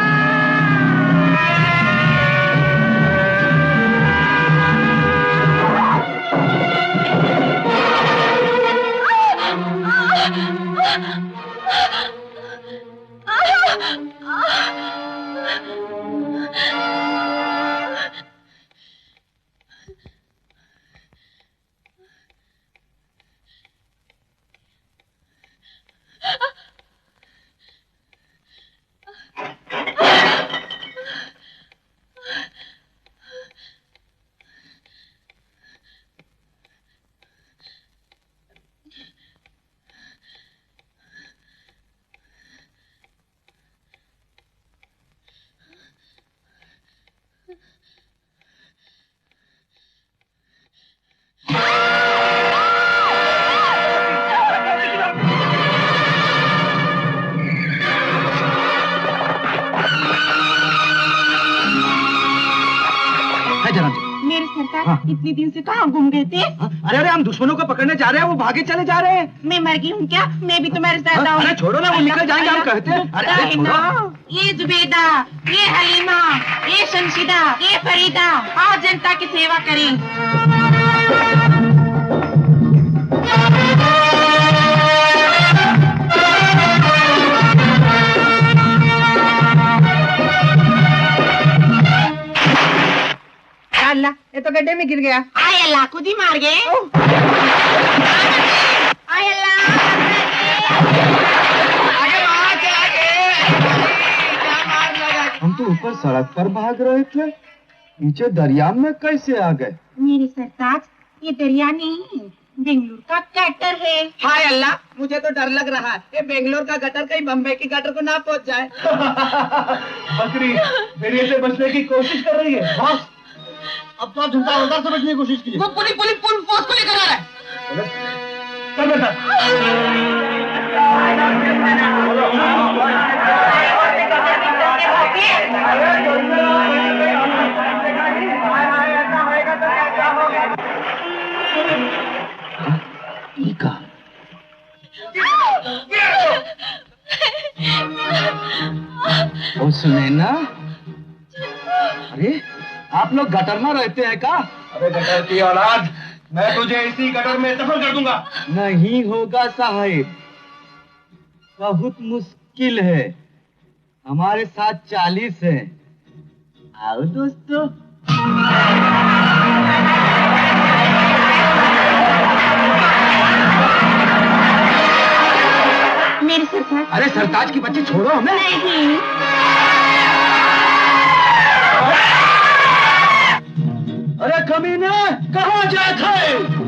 मेरे सरकार इतने दिन से कहाँ घूम गए थे? अरे हम दुश्मनों को पकड़ने जा रहे हैं, वो भागे चले जा रहे हैं। मैं मर गई हूँ क्या? मैं भी तुम्हारे साथ आऊँ। अरे छोड़ो ना, वो निकल जाएंगे हम कहते हैं। अरे छोड़ो। ये जुबेदा, ये हलीमा, ये शमशीदा, ये फरीदा आज जनता की सेवा करें। अल्लाह, ये तो गड्ढे में गिर गया। आय अल्लाह, खुद ही मार गए। आय अल्लाह, हम तो ऊपर सड़क पर भाग रहे थे, नीचे दरिया में कैसे आ गए? मेरे सरताज, ये दरिया नहीं, बेंगलुरु का गटर है। हाय अल्लाह, मुझे तो डर लग रहा है ये बेंगलोर का गटर कहीं बम्बई की गटर को ना पहुंच जाए। बकरी मेरे से बचने की कोशिश कर रही है। बॉस, अब तो आप जनता हवलदार से बचने की कोशिश कीजिए। वो पुलिस फोर्स को लेकर आ रहा है। चल बेटा। ओ सुनैना, अरे आप लोग गटर में रहते हैं क्या? अरे गटर की औलाद, मैं तुझे इसी गटर में दफन कर दूंगा। नहीं होगा साहिब, बहुत मुश्किल है। हमारे साथ 40 है। आओ दोस्तों। मेरे सरताज। अरे सरताज की बच्ची छोड़ो हमें। नहीं। अरे कमीने, कहाँ जाते?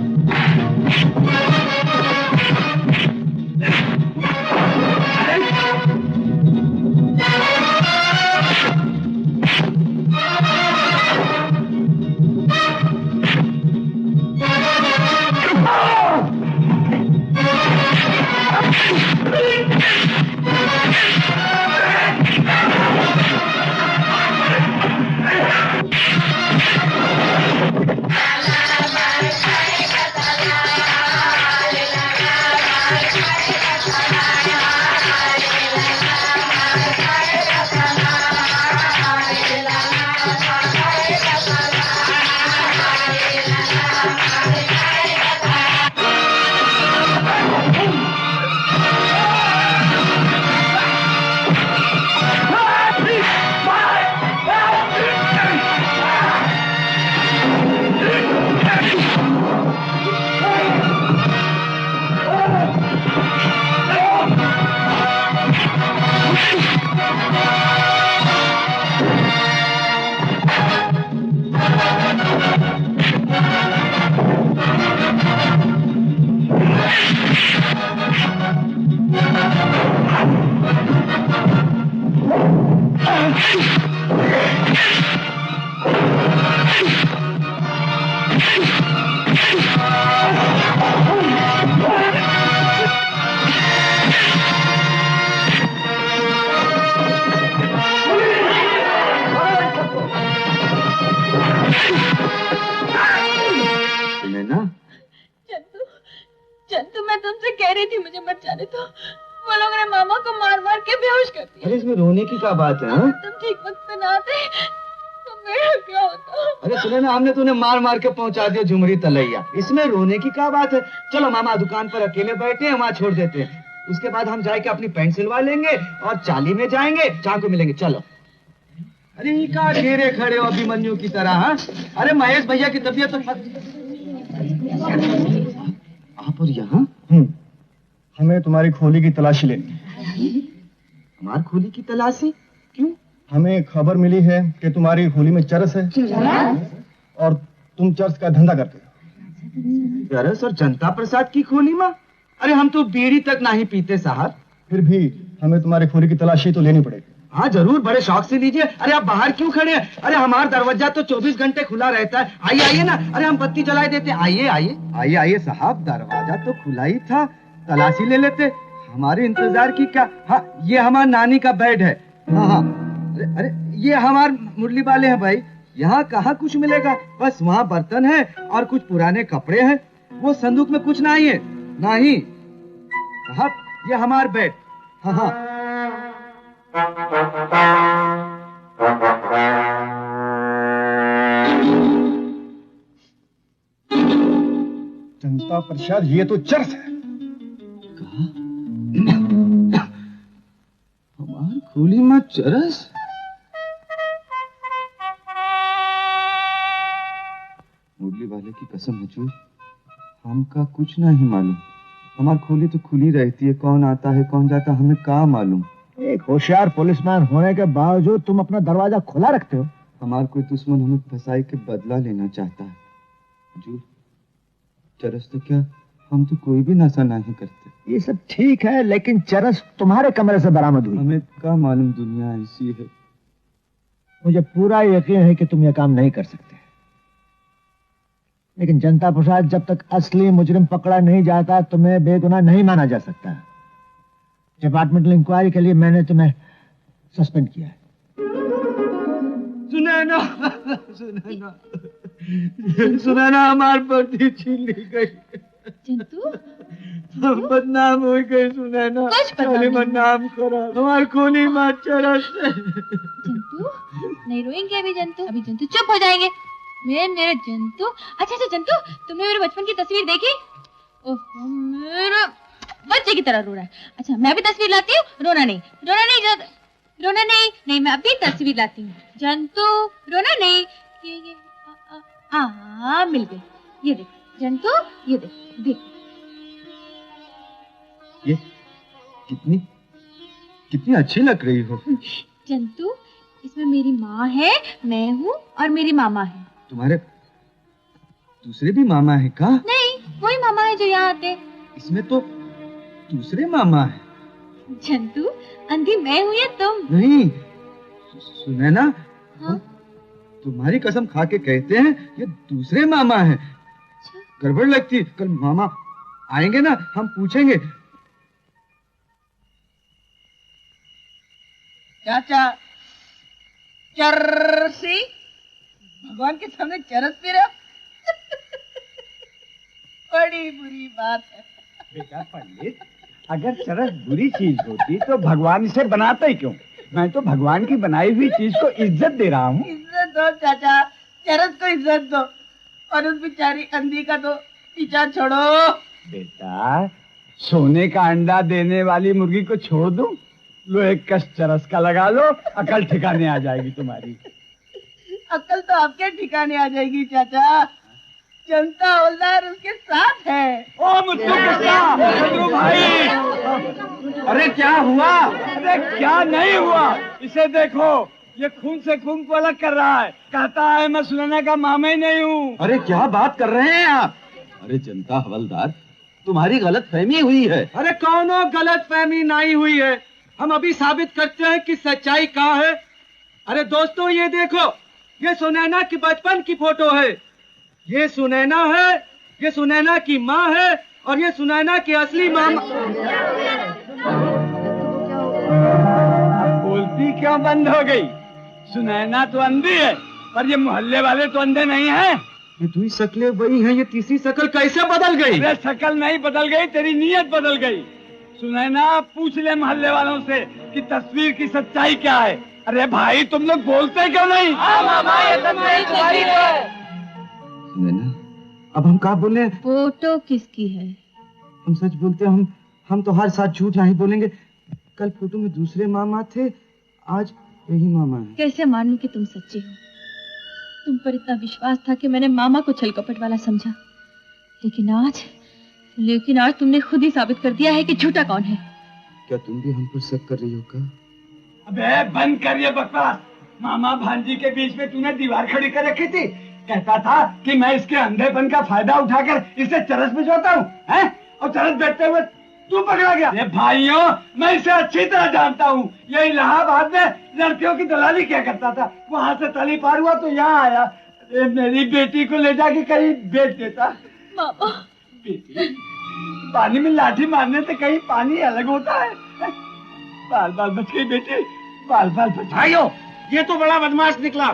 जंतु, मैं तुमसे कह रही थी मुझे मत जाने दो। वो लोगों ने मामा को मार मार के बेहोश कर दिया। अरे इसमें रोने की क्या बात है? तुम ठीक वक्त पे ना आते तो मेरा क्या होता? अरे सुने ना, हमने तूने मार मार के पहुंचा दिया झुमरी तलैया। इसमें रोने की क्या बात है? चलो मामा दुकान पर अकेले बैठे हैं, वहाँ छोड़ देते हैं। उसके बाद हम जाके अपनी पैंट सिलवा लेंगे और चाली में जाएंगे, चाकू मिलेंगे। चलो। अरे ये क्या घेरे खड़े हो अभिमन्यु की तरह? हाँ, अरे महेश भैया की तबीयत तो आप और यहाँ? हमें तुम्हारी खोली की तलाशी लेनी है। हमारी खोली की तलाशी? क्यों? हमें खबर मिली है कि तुम्हारी खोली में चरस है और तुम चरस का धंधा करते हो। चरस और जनता प्रसाद की खोली में? अरे हम तो बीड़ी तक नहीं पीते साहब। फिर भी हमें तुम्हारी खोली की तलाशी तो लेनी पड़ेगी। हाँ जरूर, बड़े शौक से लीजिए। अरे आप बाहर क्यों खड़े हैं? अरे हमारा दरवाजा तो 24 घंटे खुला रहता है। आइए आइए ना, अरे हम बत्ती जला देते। आइए आइए आइए आइए साहब, दरवाजा तो खुला ही था, तलाशी ले लेते। हमारे इंतजार की क्या? हाँ ये हमारी नानी का बेड है। हाँ हाँ, अरे ये हमारे मुरली वाले हैं भाई। यहाँ कहाँ कुछ मिलेगा, बस वहाँ बर्तन है और कुछ पुराने कपड़े हैं। वो संदूक में कुछ नहीं है। नहीं साहब, ये हमारा बेड। हाँ हाँ। जनता प्रसाद, ये तो चरस है। हमारी खोली में चरस? मुरली वाले की कसम हुजूर, हमका कुछ नहीं मालूम। हमारी खोली तो खुली रहती है, कौन आता है कौन जाता हमें क्या मालूम। एक होशियार पुलिसमैन होने के बावजूद तुम अपना दरवाजा खुला रखते हो। हमारा कोई दुश्मन हमें फंसाई के बदला लेना चाहता है। हुजूर, चरस तो क्या, हम तो कोई भी नशा नहीं करते। ये सब ठीक है, लेकिन चरस तुम्हारे कमरे से बरामद हुई। हमें क्या मालूम दुनिया ऐसी है। मुझे पूरा यकीन है कि तुम ये काम नहीं कर सकते, लेकिन जनता प्रसाद, जब तक असली मुजरिम पकड़ा नहीं जाता तुम्हें बेगुनाह नहीं माना जा सकता। डिपार्टमेंटल इंक्वायरी के लिए मैंने तुम्हें सस्पेंड किया है। सुनैना, सुनैना, सुनैना हमारी वर्दी छीन ली गई। जंतु, हम बदनाम हो गए सुनैना। नाम खराब, हमारी खोली में चरस। जंतु, नहीं रोएंगे अभी जंतु, अभी जंतु चुप हो जाएंगे। मेरा जंतु। अच्छा अच्छा जंतु, तुमने मेरे बचपन की तस्वीर देखी? ओह, मेरा बच्चे की तरह रो रहा है। अच्छा मैं भी तस्वीर लाती हूँ। रोना नहीं, रोना नहीं, रोना नहीं, नहीं मैं अभी तस्वीर लाती हूँ। जंतु रोना नहीं। ये मिल गई। ये देख जंतु, ये देख देख। ये कितनी अच्छी लग रही हो। जंतु, इसमें मेरी माँ है, मैं हूँ और मेरी मामा है। तुम्हारे दूसरे भी मामा है का? नहीं, वही मामा है जो यहाँ आते। इसमें तो दूसरे मामा है। जंतु, अंधी मैं हूँ या तुम? नहीं, सुनैना, हाँ? तुम्हारी कसम खा के कहते हैं ये दूसरे मामा है। गड़बड़ लगती, कल मामा आएंगे ना, हम पूछेंगे। चाचा, चरसी भगवान के सामने चरस पी रहे हो? बड़ी बुरी बात है। बेटा पंडित, अगर चरस बुरी चीज होती तो भगवान इसे बनाता ही क्यों? मैं तो भगवान की बनाई हुई चीज को इज्जत दे रहा हूँ। इज्जत दो चाचा, चरस को इज्जत दो और उस बेचारी अंधी का तो पीछा छोड़ो। बेटा, सोने का अंडा देने वाली मुर्गी को छोड़ दूं? लो एक कश चरस का लगा लो, अकल ठिकाने आ जाएगी तुम्हारी। अकल तो आपके ठिकाने आ जाएगी चाचा। जनता हवलदार उसके साथ है। ओ मुझको भाई, अरे क्या हुआ? अरे क्या नहीं हुआ, इसे देखो, ये खून से खून को अलग कर रहा है। कहता है मैं सुनैना का मामा ही नहीं हूँ। अरे क्या बात कर रहे हैं आप? अरे जनता हवलदार, तुम्हारी गलत फहमी हुई है। अरे कौनो गलत फहमी नहीं हुई है, हम अभी साबित करते हैं कि सच्चाई कहाँ है। अरे दोस्तों ये देखो, ये सुनैना की बचपन की फोटो है। ये सुनैना है, ये सुनैना की माँ है और ये सुनैना की असली माँ। अब बोलती क्यों बंद हो गई? सुनैना तो अंधी है, पर ये मोहल्ले वाले तो अंधे नहीं हैं। ये दुई शक्लें वही हैं, ये तीसरी शक्ल कैसे बदल गई? अरे शक्ल नहीं बदल गई, तेरी नीयत बदल गई। सुनैना पूछ ले मोहल्ले वालों से कि तस्वीर की सच्चाई क्या है। अरे भाई तुम लोग बोलते क्यों नहीं? मामा ये तस्वीर तुम्हारी है। सुनैना, अब हम क्या बोले? फोटो किसकी है? हम सच बोलते हैं, हम तो हर साथ झूठ नहीं बोलेंगे। कल फोटो में दूसरे मामा थे, आज यही मामा है। कैसे मानूं कि तुम सच्ची हो? तुम पर इतना विश्वास था कि मैंने मामा को छल कपट वाला समझा, लेकिन आज तुमने खुद ही साबित कर दिया है कि झूठा कौन है। क्या तुम भी हम पर शक कर रही हो क्या? अबे बंद कर ये बकवास। मामा भांजी के बीच में तूने दीवार खड़ी कर रखी थी। कहता था कि मैं इसके अंधेपन का फायदा उठाकर इसे चरस भिजवाता हूँ, हैं? और चरस बेचते हुए तू पकड़ा गया। ये भाइयों, मैं इसे अच्छी तरह जानता हूँ। ये इलाहाबाद में लड़कियों की दलाली क्या करता था, वहाँ से तली पार हुआ तो यहाँ आया। मेरी बेटी को ले जाके कहीं बेच देता। मामा, बेटी पानी में लाठी मारने से कहीं पानी अलग होता है। बाल बाल बच गई बेटी, बाल बाल बच। भाइयों, ये तो बड़ा बदमाश निकला।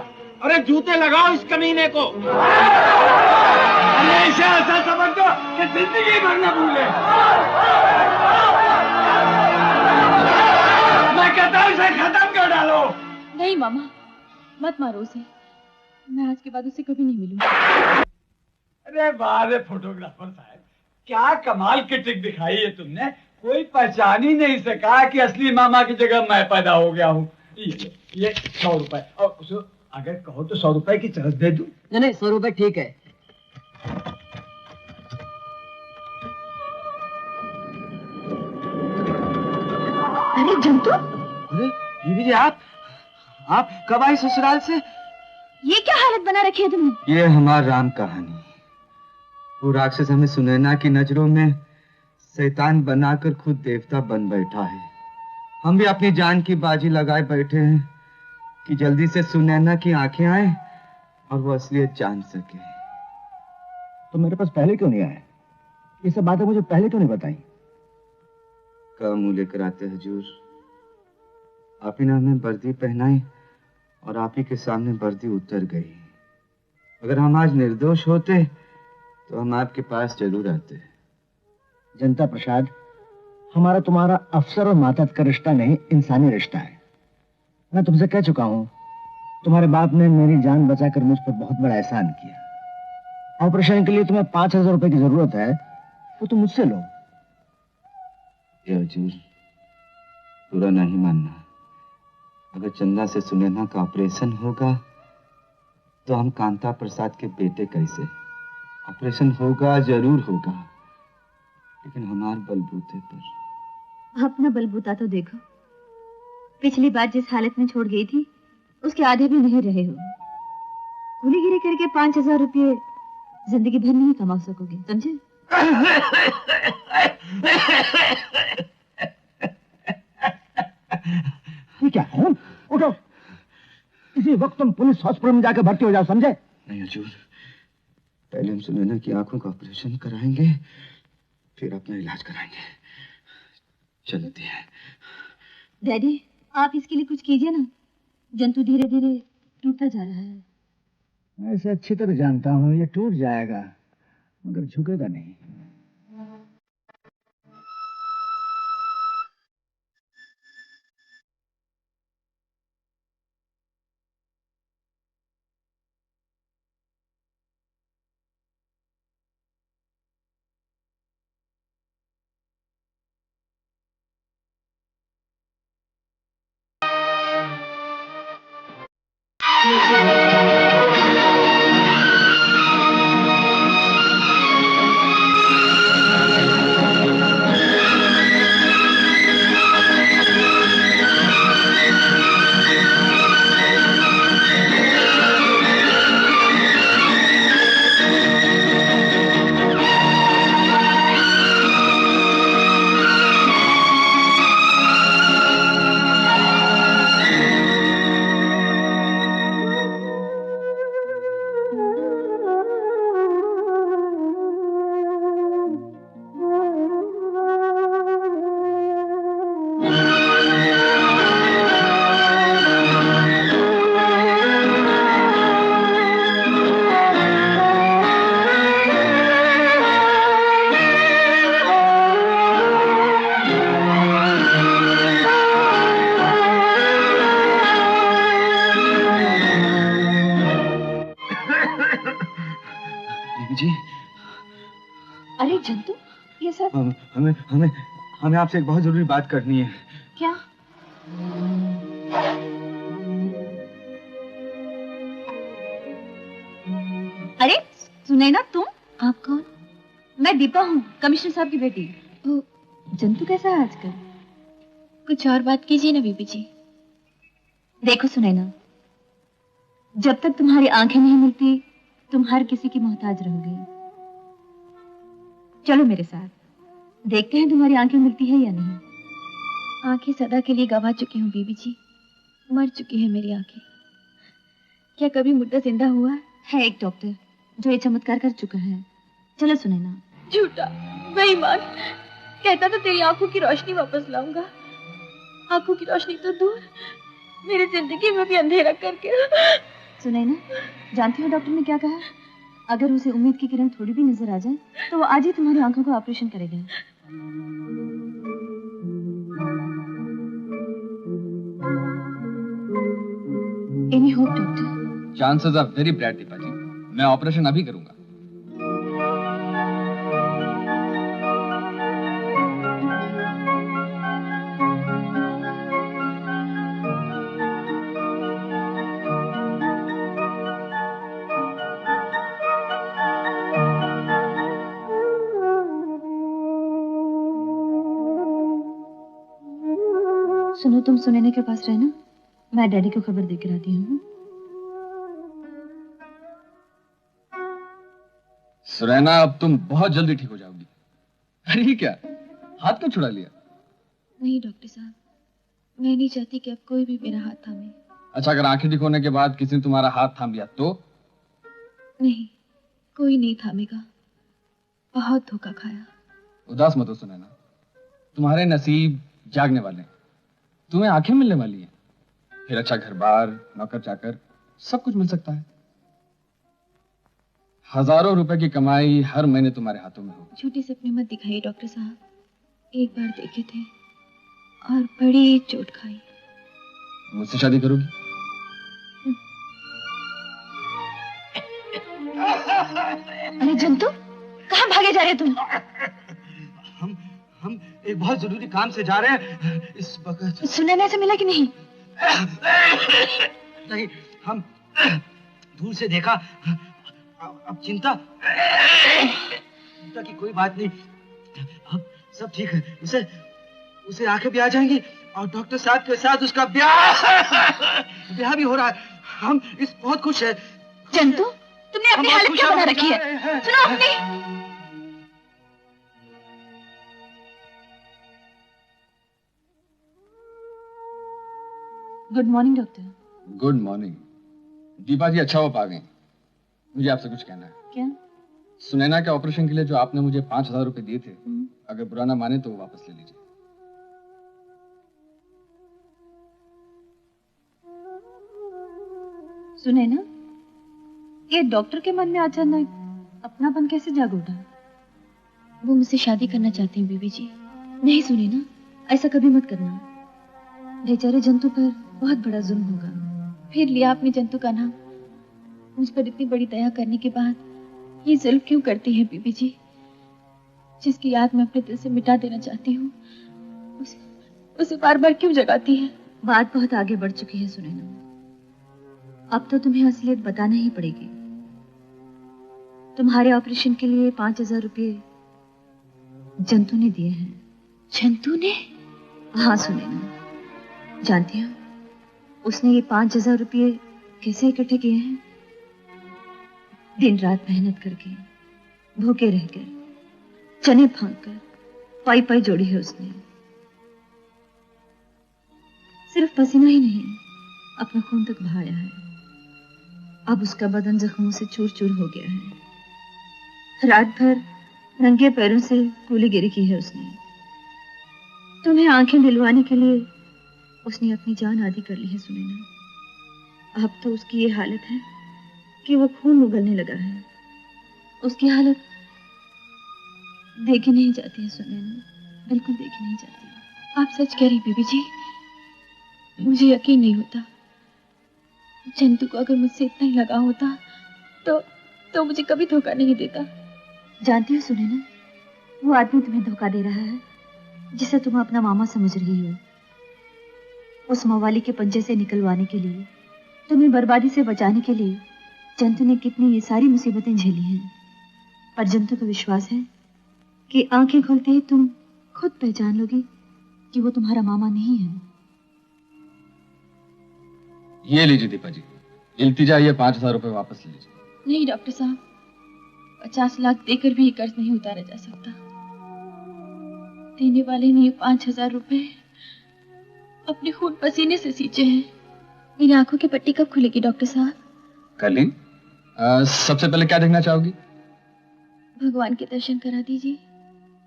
अरे जूते लगाओ इस कमीने को। अरे इसे ऐसा समझ दो कि जिंदगी भर न भूले। मैं कहता हूँ इसे खत्म कर डालो। नहीं मामा, मत मारो उसे। मैं आज के बाद उसे कभी नहीं मिलूंगी। अरे वाह रे फोटोग्राफर साहब, क्या कमाल की ट्रिक दिखाई है तुमने। कोई पहचान ही नहीं सका कि असली मामा की जगह मैं पैदा हो गया हूँ। ये 100 रुपए, और अगर कहो तो 100 रुपए की चरस दे दूं। नहीं 100 रुपए ठीक है। अरे जंतु, अरे बीबी जी, आप कब आई ससुराल से? ये क्या हालत बना रखी है तुमने? ये हमारी राम कहानी। वो राक्षस हमें सुनैना की नजरों में शैतान बनाकर खुद देवता बन बैठा है। हम भी अपनी जान की बाजी लगाए बैठे हैं कि जल्दी से सुनैना की आंखें आए और वो असलियत जान सके। तो मेरे पास पहले क्यों नहीं आया? ये सब बातें मुझे पहले क्यों नहीं बताई? कब मुंह लेकर आते हुजूर? आप ही ने हमें वर्दी पहनाई और आप ही के सामने वर्दी उतर गई। अगर हम आज निर्दोष होते तो हम आपके पास जरूर आते। जनता प्रसाद, हमारा तुम्हारा अफसर और मातहत का रिश्ता नहीं, इंसानी रिश्ता है। मैं तुमसे कह चुका हूं, तुम्हारे बाप ने मेरी जान बचाकर मुझ पर बहुत बड़ा एहसान किया। ऑपरेशन के लिए तुम्हें 5000 रुपए की जरूरत है, वो तुम मुझसे लो। ये हुजूर, पूरा नहीं मानना। अगर चंदा से सुनैना का ऑपरेशन होगा तो हम कांता प्रसाद के बेटे कैसे? ऑपरेशन होगा, जरूर होगा, लेकिन हमारे बलबूते पर। अपना बलबूता तो देखो। पिछली बार जिस हालत में छोड़ गई थी, उसके आधे भी नहीं रहे हो। गुली गिरी करके 5000 रुपये जिंदगी भर नहीं कमा सकोगे, समझे? ये क्या है? उठो, इसी वक्त तुम पुलिस हॉस्पिटल में जाकर भर्ती हो जाओ, समझे? नहीं हुजूर, पहले हम सुनैना की आंखों का ऑपरेशन कराएंगे, फिर अपना इलाज कराएंगे। चलते हैं। डैडी, आप इसके लिए कुछ कीजिए ना। जंतु धीरे धीरे टूटता जा रहा है। मैं इसे अच्छी तरह जानता हूँ, ये टूट जाएगा मगर झुकेगा नहीं। जी अरे जंतु, ये सब हमें हमें हमें आपसे एक बहुत जरूरी बात करनी है। क्या? अरे सुने ना तुम? आप कौन? मैं दीपा हूँ, कमिश्नर साहब की बेटी। ओ, जंतु कैसा है आजकल? कुछ और बात कीजिए ना बीबी जी। देखो सुनैना, जब तक तुम्हारी आंखें नहीं मिलती तुम हर किसी की मोहताज रहोगे। चलो मेरे साथ, देखते हैं तुम्हारी आंखें मिलती है या नहीं। आंखें सदा के लिए गवा चुकी हूँ बीबी जी, मर चुकी है मेरी आंखें। क्या कभी मुर्दा जिंदा हुआ है? एक डॉक्टर जो ये चमत्कार कर चुका है। चलो सुनैना। झूठा, बेईमान, कहता तो तेरी आंखों की रोशनी वापस लाऊंगा। आंखों की रोशनी तो दूर, मेरी जिंदगी में भी अंधेरा करके। सुनैना, जानती हो डॉक्टर ने क्या कहा? अगर उसे उम्मीद की किरण थोड़ी भी नजर आ जाए तो वो आज ही तुम्हारी आंखों का ऑपरेशन करेगा। Any hope doctor? Chances are very bright Deepa ji, मैं ऑपरेशन अभी करूंगा। सुनो, तुम सुनैना के पास रहना, मैं डैडी को खबर देकर आती हूँ। सुनैना, अब तुम बहुत जल्दी ठीक हो जाओगी। अरे ये क्या, हाथ क्यों छुड़ा लिया? नहीं डॉक्टर साहब, मैं नहीं चाहती कि अब कोई भी मेरा हाथ थामे। अच्छा, अगर आंखें ठीक होने के बाद किसी ने तुम्हारा हाथ थाम लिया तो? नहीं, कोई नहीं थामेगा। बहुत धोखा खाया। उदास मत हो सुनैना, तुम्हारे नसीब जागने वाले हैं। तुम्हें आंखें मिलने वाली हैं, फिर अच्छा घर बार, नौकर चाकर, सब कुछ मिल सकता है। हजारों रुपए की कमाई हर महीने तुम्हारे हाथों में होगी। झूठे सपने मत दिखाइए डॉक्टर साहब, एक बार देखे थे और बड़ी चोट खाई। मुझसे शादी करोगी? अरे जंतु, कहाँ भागे जा रहे तुम? हम एक बहुत जरूरी काम से जा रहे हैं। इस वक्त सुनैना से मिला कि नहीं? नहीं, हम दूर से देखा। अब चिंता की कोई बात नहीं, अब सब ठीक है। उसे आंखें भी आ जाएंगी और डॉक्टर साहब के साथ उसका ब्याह भी हो रहा है। हम इस बहुत खुश है। जंतु, तुमने अपनी हालत क्या बना रखी है? सुनो अपनी। Good morning doctor. Good morning. Deepa ji अच्छा हो पा गई। मुझे आपसे कुछ कहना है। क्या? सुनैना के ऑपरेशन के लिए जो आपने मुझे 5,000 रुपए दिए थे, अगर बुरा ना माने तो वो वापस ले लीजिए। सुनैना, ये डॉक्टर के मन में अचानक अपनापन कैसे जाग उठा? वो मुझसे शादी करना चाहती हैं बीबी जी। नहीं सुनैना, ऐसा कभी मत करना। बेचारे जंतु पर बहुत बड़ा जुल्म होगा। फिर लिया आपने जंतु का नाम। मुझ पर इतनी बड़ी दया करने के बाद ये जुल्म क्यों करती है बीबी जी? जिसकी याद मैं अपने दिल से मिटा देना चाहती हूँ, उसे बार बार क्यों जगाती है? बात बहुत आगे बढ़ चुकी है सुनैना, अब तो तुम्हें असलियत बताना ही पड़ेगी। तुम्हारे ऑपरेशन के लिए 5,000 रुपये जंतु ने दिए हैं। जंतु ने? हाँ सुनैना, जानती हो उसने ये 5,000 रुपये कैसे इकट्ठे किए हैं? दिन रात मेहनत करके, भूखे रहकर, चने फांक कर पाई पाई जोड़ी है उसने। सिर्फ पसीना ही नहीं, अपना खून तक बहाया है। अब उसका बदन जख्मों से चूर चूर हो गया है। रात भर नंगे पैरों से कूलीगिरी की है उसने। तुम्हें आंखें दिलवाने के लिए उसने अपनी जान आदी कर ली है सुनैना। अब तो उसकी ये हालत है कि वो खून उगलने लगा है। उसकी हालत देखी नहीं जाती है सुनैना, बिल्कुल देखी नहीं जाती। आप सच कह रही बीबी जी, मुझे यकीन नहीं होता। जंतु को अगर मुझसे इतना ही लगा होता तो मुझे कभी धोखा नहीं देता। जानती हो सुनैना, वो आदमी तुम्हें धोखा दे रहा है जिसे तुम अपना मामा समझ रही हो। उस मवाली के पंजे से निकलवाने के लिए, तुम्हें बर्बादी से बचाने के लिए जंतु ने कितनी ये सारी मुसीबतें झेली हैं। पर जंतु को विश्वास है कि आंखें खुलते ही तुम खुद पहचान लोगी कि वो तुम्हारा मामा नहीं है। ये लीजिए दीपा जी, इल्तिजा ये 5,000 रुपए वापस लीजिए। नहीं डॉक्टर साहब, 50 लाख देकर भी कर्ज नहीं उतारा जा सकता। देने वाले ने 5,000 रुपए अपने खून पसीने से सींचे हैं। मेरी आंखों की पट्टी कब खुलेगी डॉक्टर साहब? कल ही। सबसे पहले क्या देखना चाहोगी? भगवान के दर्शन करा दीजिए।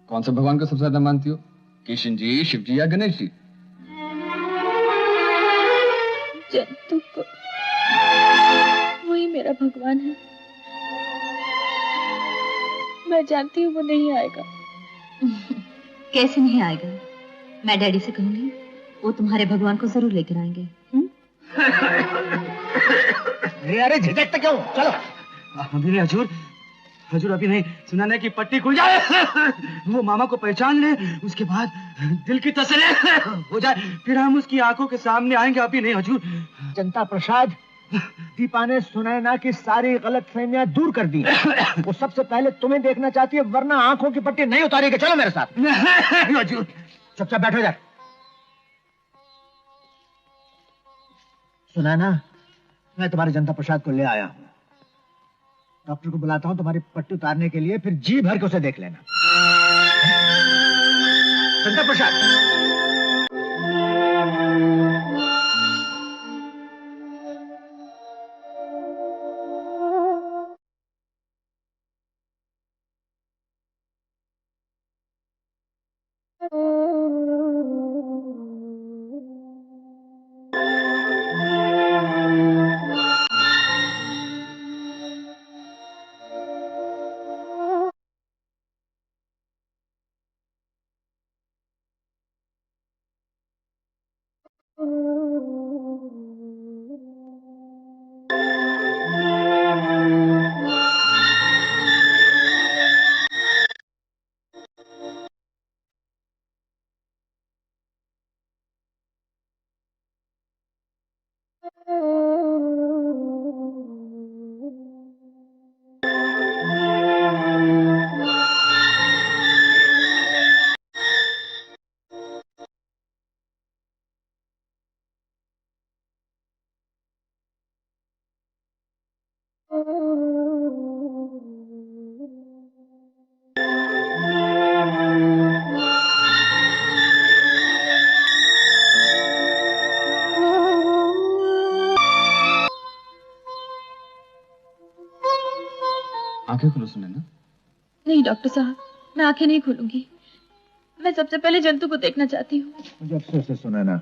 कौन सा भगवान को सबसे ज्यादा मानती हो? कृष्ण जी, शिव जी या गणेश जी? जंतु को, वही मेरा भगवान है। मैं जानती हूँ वो नहीं आएगा। कैसे नहीं आएगा? मैं डैडी से कहूंगी, वो तुम्हारे भगवान को जरूर लेकर आएंगे। अरे झिझकते क्यों? चलो। अभी नहीं हजूर, हजूर अभी नहीं। सुनाने की पट्टी खुल जाए, वो मामा को पहचान ले, उसके बाद दिल की तसल्ली हो जाए, फिर हम उसकी आंखों के सामने आएंगे। अभी नहीं हजूर। जनता प्रसाद, दीपा ने सुनैना की सारी गलतफहमियां दूर कर दी। वो सबसे पहले तुम्हें देखना चाहती है, वरना आंखों की पट्टी नहीं उतारेगी। चलो मेरे साथ। हजूर चुपचाप बैठो यार। सुनैना, मैं तुम्हारे जनता प्रसाद को ले आया हूं। डॉक्टर को बुलाता हूं तुम्हारी पट्टी उतारने के लिए, फिर जी भर के उसे देख लेना। जनता प्रसाद। आंखें खोलो सुनैना। नहीं डॉक्टर साहब, मैं आंखें नहीं खोलूंगी। मैं सबसे पहले जंतु को देखना चाहती हूँ। मुझे अफसोस है सुनैना,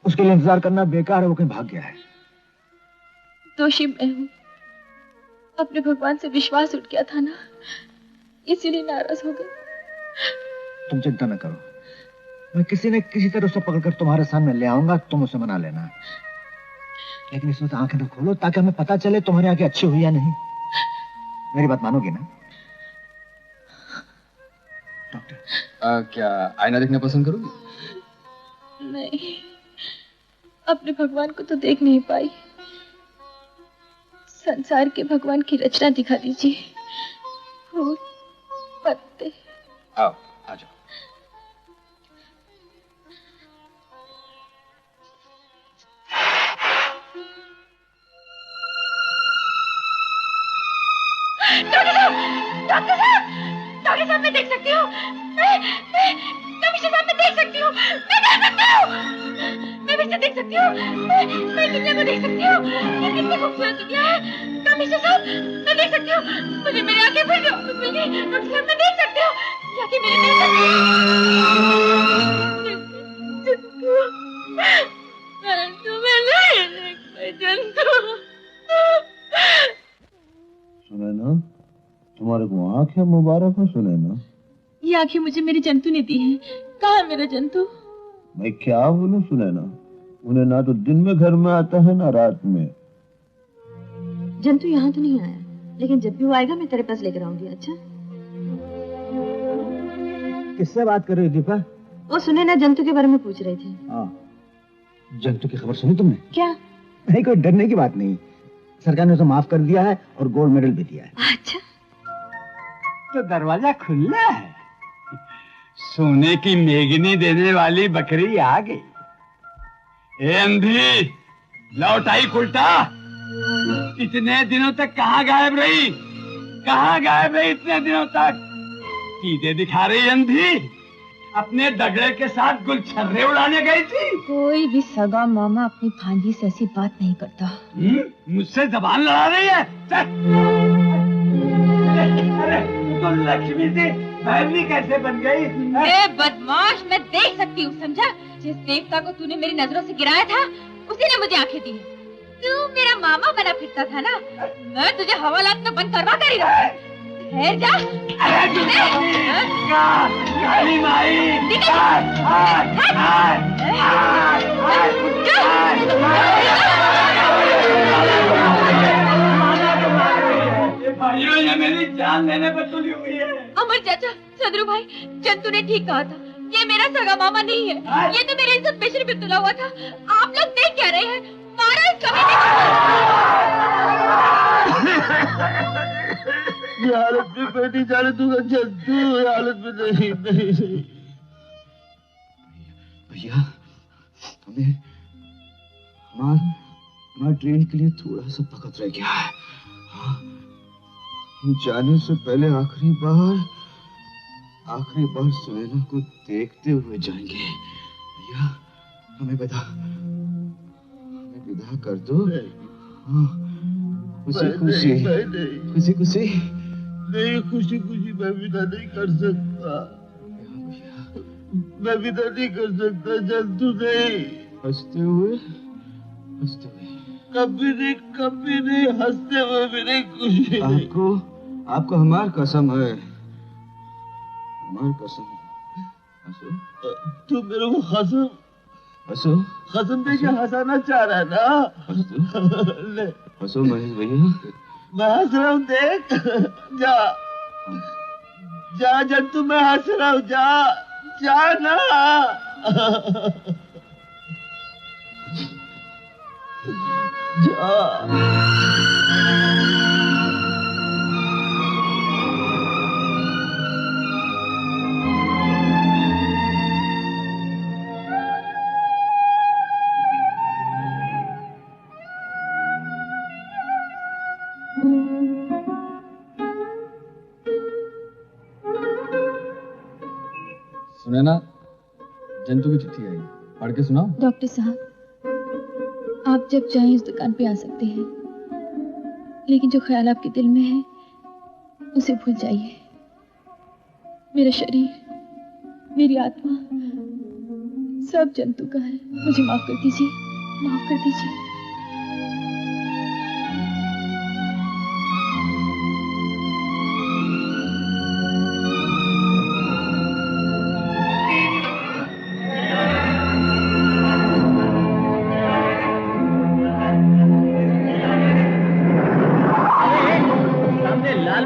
उसके लिए इंतजार करना बेकार है। वो कहीं भाग गया है। दोषी मैं हूँ। अपने भगवान से विश्वास उठ गया था ना, इसीलिए नाराज हो गई। तुम चिंता न करो, मैं किसी न किसी तरह उसे पकड़कर तुम्हारे सामने ले आऊंगा। तुम उसे मना लेना, लेकिन इस वक्त आंखें न खोलो ताकि हमें पता चले तुम्हारी आंखें अच्छी हुई या नहीं। मेरी बात मानोगी ना? डॉक्टर, क्या आईना देखना पसंद करोगी? नहीं, अपने भगवान को तो देख नहीं पाई। संसार के भगवान की रचना दिखा दीजिए। फूल, पत्ते। आओ, आ जाओ। डॉक्टर साहब, डॉक्टर साहब, डॉक्टर साहब, मैं देख सकती हूँ। कमिश्नर साहब, मैं देख सकती हूँ। मैं देख सकती हूँ। मैं फिर से देख सकती हूँ। मैं दुनिया को देख सकती हूँ। ये कितनी खूबसूरत दुनिया है। कमिश्नर साहब, मैं देख सकती हूँ। मुझे मेरी आंखें फिर से वापस मिल गई। डॉक्टर साहब, मैं देख सकती हूँ। ये आंखें मेरी देख सकती हूँ। मैं नहीं देख पाई जंतु। सुनैना, तुम्हारे को आंखें मुबारक हो सुनैना। ये आंखें मुझे मेरे जंतु ने दी हैं। कहाँ है मेरा जंतु? मैं क्या बोलूं सुनैना, उन्हें ना तो दिन में घर में आता है ना रात में। जंतु यहाँ तो नहीं आया। लेकिन जब भी वो आएगा मैं तेरे पास लेकर आऊंगी। अच्छा? किससे बात कर रही हो दीपा? वो सुने ना जंतु के बारे में पूछ रही थी। हाँ, जंतु की खबर सुनी तुमने? क्या? नहीं, कोई डरने की बात नहीं। सरकार ने उसे माफ कर दिया है और गोल्ड मेडल भी दिया है। अच्छा, तो दरवाजा खुला है। सोने की मेगनी देने वाली बकरी आ गई। ए अंधी, लौट आई उल्टा। इतने दिनों तक कहाँ गायब रही? कहाँ गायब रही इतने दिनों तक? सीधे दिखा रही अंधी। अपने दगड़े के साथ गुलछर्रे उड़ाने गई थी। कोई भी सगा मामा अपनी भांजी से ऐसी बात नहीं करता। मुझसे जबान लड़ा रही है। चल। अरे तो लक्ष्मी से बहनी कैसे बन गई? ए बदमाश, मैं देख सकती हूँ, समझा? जिस देवता को तूने मेरी नजरों से गिराया था उसी ने मुझे आंखें दी। तू मेरा मामा बना फिरता था ना, मैं तुझे हवालात में बंद करवा कर ही रहा। ठहर जा। काली माई। भाइयों, ये मेरी जान लेने पर तुली हुई है। अमर चाचा, सदरू भाई, जंतु ने ठीक कहा था। ये मेरा सगा मामा नहीं है, ये तो मेरे इज्जत पेशरी पे तुला हुआ था। आप लोग देख क्या रहे हैं? मारा इस कमीने ये हालत में बैठी जाने दूंगा जंतु, ये हालत में नहीं। भैया, हमें हमारा ट्रेन के लिए थोड़ा सा वक्त रह गया है। हम जाने से पहले आखिरी बार सुनैना को देखते हुए जाएंगे। भैया, हमें विदा कर दो। खुशी मैं विदा नहीं कर सकता। मैं विदा नहीं कर सकता जंतु नहीं। हंसते हुए कभी नहीं हंसते हुए भी नहीं खुशी। आपको हमार कसम है, हमार कसम। तू मेरे को कसम दे के हंसाना चाह रहा है ना? ले हंसो महेश भैया। मैं हंस रहा हूँ, देख। जा जंतु, मैं हंस रहा हूँ। जा ना। सुनैना, जंतु की चिट्ठी आई, पढ़ के सुनाओ। डॉक्टर साहब, आप जब चाहें इस दुकान पे आ सकते हैं, लेकिन जो ख्याल आपके दिल में है उसे भूल जाइए। मेरा शरीर, मेरी आत्मा सब जंतु का है। मुझे माफ कर दीजिए, माफ कर दीजिए।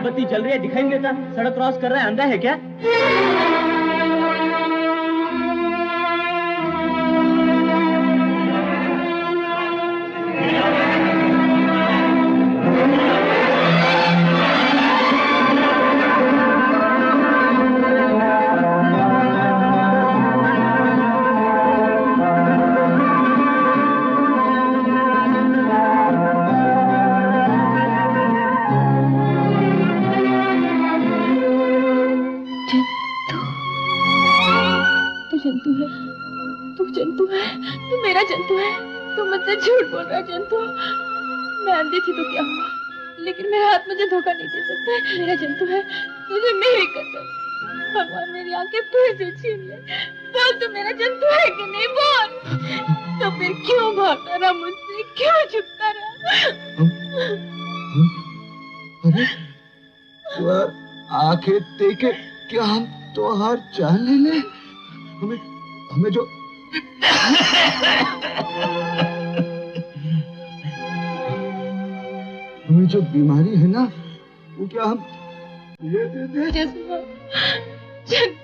बत्ती चल रही है, दिखाई नहीं देता। सड़क क्रॉस कर रहा है, अंधा है क्या? झूठ बोल रहा है जंतु। मैं अंधी थी तो क्या हुआ, लेकिन मेरे हाथ मुझे धोखा नहीं दे सकता। मेरा जंतु है, मुझे मेरी कसम, भगवान मेरी आंखें फिर से छीन ले। बोल तू मेरा जंतु है कि नहीं, बोल। तो फिर क्यों भागता रहा मुझसे, क्यों छुपता रहा? आंखें देखे क्या हम तो हार जान ले? हमें जो हमें जो बीमारी है ना, वो क्या हम ये दे दे? जसमा, जंतु